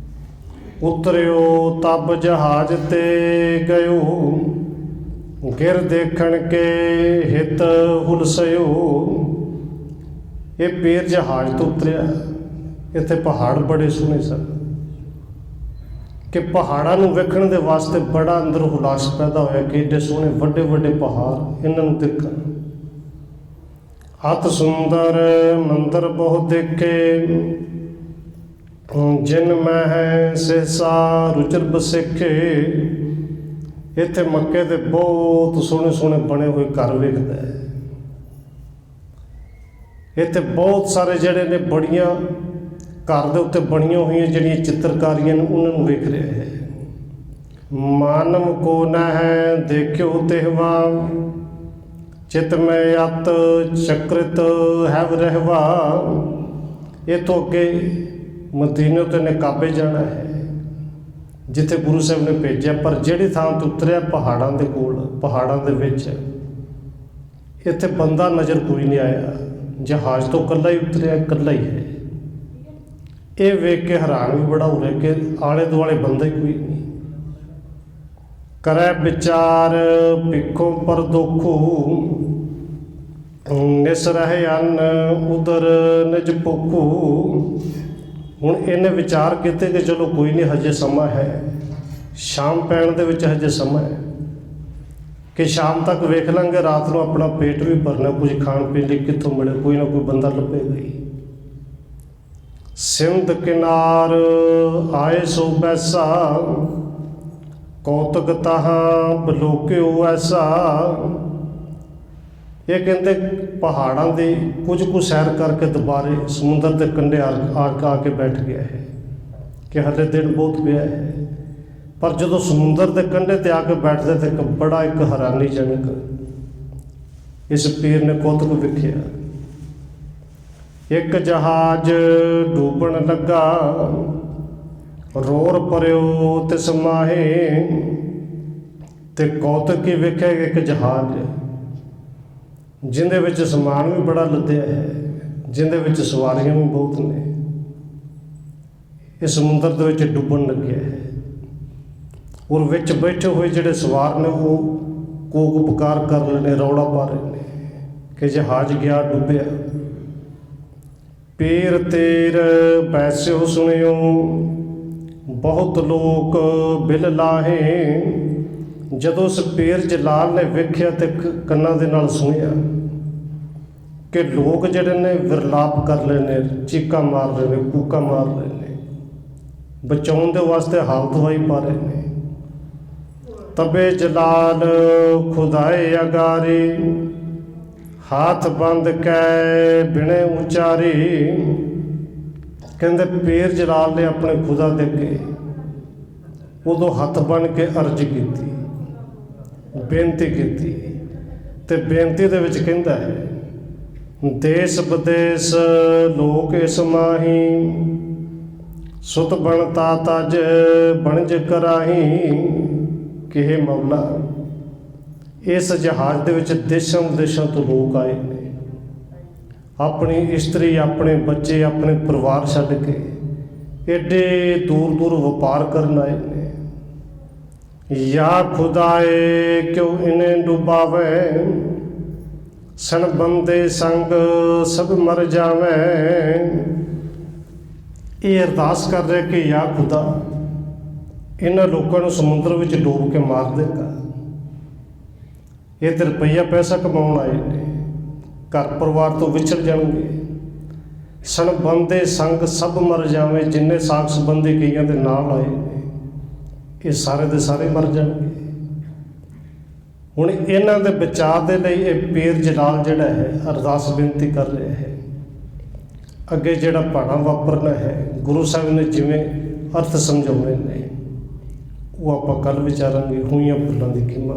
ਉਤਰਿਓ ਤਬ ਜਹਾਜ਼ ਤੇ ਗਇਓ, ਗਿਰ ਦੇਖਣ ਕੇ ਹਿਤ ਹੁਲਸਿਓ। ਇਹ ਪੀਰ ਜਹਾਜ਼ ਤੋਂ ਉਤਰਿਆ। ਇੱਥੇ ਪਹਾੜ ਬੜੇ ਸੋਹਣੇ ਸਨ ਕਿ ਪਹਾੜਾਂ ਨੂੰ ਵੇਖਣ ਦੇ ਵਾਸਤੇ ਬੜਾ ਅੰਦਰ ਹੁਲਾਸ ਪੈਦਾ ਹੋਇਆ ਕਿ ਏਡੇ ਸੋਹਣੇ ਵੱਡੇ ਵੱਡੇ ਪਹਾੜ, ਇਹਨਾਂ ਨੂੰ ਦੇਖਣ। ਅਤ ਸੁੰਦਰ ਮੰਦਰ ਬਹੁਤ ਦੇਖੇ, ਜਿਨ ਮਹਿ ਸਹਿਸਾ ਰੁਚਰ ਬਸਿੱਖੇ। ਇੱਥੇ ਮੱਕੇ ਦੇ ਬਹੁਤ ਸੋਹਣੇ ਸੋਹਣੇ ਬਣੇ ਹੋਏ ਘਰ ਵੇਖਦਾ ਹੈ। ਇੱਥੇ ਬਹੁਤ ਸਾਰੇ ਜਿਹੜੇ ਨੇ ਬੜੀਆਂ ਘਰ ਦੇ ਉੱਤੇ ਬਣੀਆਂ ਹੋਈਆਂ ਜਿਹੜੀਆਂ ਚਿੱਤਰਕਾਰੀਆਂ ਨੇ ਉਹਨਾਂ ਨੂੰ ਵੇਖ ਰਿਹਾ ਹੈ। ਮਾਨਵ ਕੋ ਨ ਹੈ ਦੇਖਿਓ ਤਿਹਵਾ, ਚਿਤ ਮੈਂ ਅਤ ਚਕ੍ਰਿਤ ਹੈ ਰਹਿਵਾ। ਇਹ ਤੋਂ ਅੱਗੇ ਮਦੀਨੇ ਤੇ ਨਕਾਬੇ ਜਾਣਾ ਹੈ, ਜਿੱਥੇ ਗੁਰੂ ਸਾਹਿਬ ਨੇ ਭੇਜਿਆ। ਪਰ ਜਿਹੜੀ ਥਾਂ ਤੇ ਉਤਰਿਆ ਪਹਾੜਾਂ ਦੇ ਕੋਲ, ਪਹਾੜਾਂ ਦੇ ਵਿੱਚ, ਇੱਥੇ ਬੰਦਾ ਨਜ਼ਰ ਕੋਈ ਨਹੀਂ ਆਇਆ। ਜਹਾਜ਼ ਤੋਂ ਇਕੱਲਾ ਹੀ ਉਤਰਿਆ, ਇਕੱਲਾ ਹੀ ਹੈ। ਇਹ ਵੇਖ ਕੇ ਹੈਰਾਨ ਵੀ ਬੜਾ ਹੋ ਰਿਹਾ ਕਿ ਆਲੇ ਦੁਆਲੇ ਬੰਦਾ ਹੀ ਕੋਈ ਨਹੀਂ। ਕਰੈ ਵਿਚਾਰ ਭਿੱਖੋ ਪਰ ਦੁਖੂ, ਨਿਸ ਰਹਿ ਅੰਨ ਉਦਰ ਨਿਜ ਭੁੱਖੂ। ਹੁਣ ਇਹਨੇ ਵਿਚਾਰ ਕੀਤੇ ਕਿ ਚਲੋ ਕੋਈ ਨਹੀਂ, ਹਜੇ ਸਮਾਂ ਹੈ, ਸ਼ਾਮ ਪੈਣ ਦੇ ਵਿੱਚ ਹਜੇ ਸਮਾਂ ਹੈ ਕਿ ਸ਼ਾਮ ਤੱਕ ਵੇਖ ਲਾਂਗੇ, ਰਾਤ ਨੂੰ ਆਪਣਾ ਪੇਟ ਵੀ ਭਰਨਾ, ਕੁਝ ਖਾਣ ਪੀਣ ਲਈ ਕਿੱਥੋਂ ਮਿਲੇ, ਕੋਈ ਨਾ ਕੋਈ ਬੰਦਾ ਲੱਭੇਗਾ ਹੀ। ਸਿੰਧ ਕਿਨਾਰ ਆਏ ਸੋ ਬੈਸਾ, ਕੌਤਕ ਤਾਹਾਂ ਬਲੋਕਿਓ ਐਸਾ। ਇਹ ਕਹਿੰਦੇ ਪਹਾੜਾਂ ਦੀ ਕੁਝ ਕੁ ਸੈਰ ਕਰਕੇ ਦੁਬਾਰੇ ਸਮੁੰਦਰ ਦੇ ਕੰਢੇ ਆ ਕੇ ਬੈਠ ਗਿਆ ਹੈ ਕਿ ਹਲੇ ਦਿਨ ਬਹੁਤ ਪਿਆ ਹੈ। ਪਰ ਜਦੋਂ ਸਮੁੰਦਰ ਦੇ ਕੰਢੇ ਤੇ ਆ ਕੇ ਬੈਠਦੇ ਤੇ ਇੱਕ ਹੈਰਾਨੀਜਨਕ ਇਸ ਪੀਰ ਨੇ ਕੌਤਕ ਵੇਖਿਆ। ਇੱਕ ਜਹਾਜ਼ ਡੂਬਣ ਲੱਗਾ, ਰੋਰ ਪਰਿਓ ਤਿਸ ਮਾਹੇ। ਤੇ ਕੌਤਕ ਹੀ ਵੇਖਿਆ ਇੱਕ ਜਹਾਜ਼ ਜਿਹਦੇ ਵਿੱਚ ਸਮਾਨ ਵੀ ਬੜਾ ਲੱਦਿਆ ਹੈ, ਜਿਹਦੇ ਵਿੱਚ ਸਵਾਰੀਆਂ ਵੀ ਬਹੁਤ ਨੇ, ਇਹ ਸਮੁੰਦਰ ਦੇ ਵਿੱਚ ਡੁੱਬਣ ਲੱਗਿਆ ਹੈ। ਔਰ ਵਿੱਚ ਬੈਠੇ ਹੋਏ ਜਿਹੜੇ ਸਵਾਰ ਨੇ ਉਹ ਕੂਕ ਪੁਕਾਰ ਕਰ ਰਹੇ ਨੇ, ਰੌਲਾ ਪਾ ਰਹੇ ਨੇ ਕਿ ਜਹਾਜ਼ ਗਿਆ, ਡੁੱਬਿਆ। ਪੀਰ ਤੇਰ ਪੈਸਿਓ ਸੁਣਿਓ, ਬਹੁਤ ਲੋਕ ਬਿਲ ਲਾਹੇ। ਜਦੋਂ ਉਸ ਪੀਰ ਜਲਾਲ ਨੇ ਵੇਖਿਆ ਤੇ ਕੰਨਾਂ ਦੇ ਨਾਲ ਸੁਣਿਆ ਕਿ ਲੋਕ ਜਿਹੜੇ ਨੇ ਵਿਰਲਾਪ ਕਰ ਰਹੇ ਨੇ, ਚੀਕਾਂ ਮਾਰ ਰਹੇ ਨੇ, ਕੂਕਾਂ ਮਾਰ ਰਹੇ ਨੇ, ਬਚਾਉਣ ਦੇ ਵਾਸਤੇ ਹਾਲ ਦਵਾਈ ਪਾ ਰਹੇ ਨੇ। ਤਬੇ ਜਲਾਲ ਖੁਦਾਏ ਅਗਾਰੀ, ਹਾਥ ਬੰਦ ਕੈ ਬਿਣੇ ਉਚਾਰੀ। ਕਹਿੰਦੇ ਪੀਰ ਜਲਾਲ ਨੇ ਆਪਣੇ ਖੁਦਾ ਦੇ ਅੱਗੇ ਉਦੋਂ ਹੱਥ ਬਣ ਕੇ ਅਰਜ਼ ਕੀਤੀ, ਬੇਨਤੀ ਕੀਤੀ। ਤੇ ਬੇਨਤੀ ਦੇ ਵਿੱਚ ਕਹਿੰਦਾ ਹੈ, ਦੇਸ ਵਿਦੇਸ ਲੋਕ ਇਸ ਮਾਹੀ, ਸੁਤ ਬਣਤਾ ਤਜ ਬਣਜ ਕਰਾਹੀ। ਕਿ ਹੇ ਮੌਲਾ, ਇਸ ਜਹਾਜ਼ ਦੇ ਵਿੱਚ ਦੇਸ਼ਾਂ ਵਿਦੇਸ਼ਾਂ ਤੋਂ ਲੋਕ ਆਏ ਨੇ, ਆਪਣੀ ਇਸਤਰੀ, ਆਪਣੇ ਬੱਚੇ, ਆਪਣੇ ਪਰਿਵਾਰ ਛੱਡ ਕੇ ਏਡੇ ਦੂਰ ਦੂਰ ਵਪਾਰ ਕਰਨ ਆਏ ਨੇ। ਯਾ ਖੁਦਾਏ ਕਿਉਂ ਇਨੇ ਡੁਬਾਵੇ, ਸਣ ਬੰਦੇ ਸੰਗ ਸਭ ਮਰ ਜਾਵੇ। ਇਹ ਅਰਦਾਸ ਕਰ ਰਿਹਾ ਕਿ ਯਾ ਖੁਦਾ, ਇਹਨਾਂ ਲੋਕਾਂ ਨੂੰ ਸਮੁੰਦਰ ਵਿੱਚ ਡੋਬ ਕੇ ਮਾਰ ਦੇਗਾ। ਇਹ ਤੇ ਰੁਪਈਆ ਪੈਸਾ ਕਮਾਉਣ ਆਏ ਨੇ, ਘਰ ਪਰਿਵਾਰ ਤੋਂ ਵਿਛੜ ਜਾਣਗੇ। ਸਣ ਬੰਦੇ ਸੰਗ ਸਭ ਮਰ ਜਾਵੇ, ਜਿੰਨੇ ਸਾਕ ਸੰਬੰਧੀ ਕਈਆਂ ਦੇ ਨਾਲ ਆਏ ਨੇ, ਇਹ ਸਾਰੇ ਦੇ ਸਾਰੇ ਮਰ ਜਾਣਗੇ। ਹੁਣ ਇਹਨਾਂ ਦੇ ਬਚਾਅ ਦੇ ਲਈ ਇਹ ਪੀਰ ਜਲਾਲ ਜਿਹੜਾ ਹੈ ਅਰਦਾਸ ਬੇਨਤੀ ਕਰ ਰਿਹਾ ਹੈ। ਅੱਗੇ ਜਿਹੜਾ ਭਾਣਾ ਵਾਪਰਨਾ ਹੈ, ਗੁਰੂ ਸਾਹਿਬ ਨੇ ਜਿਵੇਂ ਅਰਥ ਸਮਝਾਉਣੇ ਨੇ, ਉਹ ਆਪਾਂ ਕੱਲ੍ਹ ਵਿਚਾਰਾਂਗੇ। ਹੋਈਆਂ ਭੁੱਲਾਂ ਦੀ ਕੀਮਾ।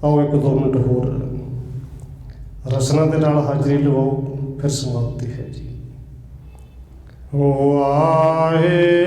ਆਓ 1-2 ਮਿੰਟ ਹੋਰ ਰਸਨਾ ਦੇ ਨਾਲ ਹਾਜ਼ਰੀ ਲਵਾਓ, ਫਿਰ ਸਮਾਪਤੀ ਹੈ ਜੀ। ਵਾਹਿਗੁਰੂ।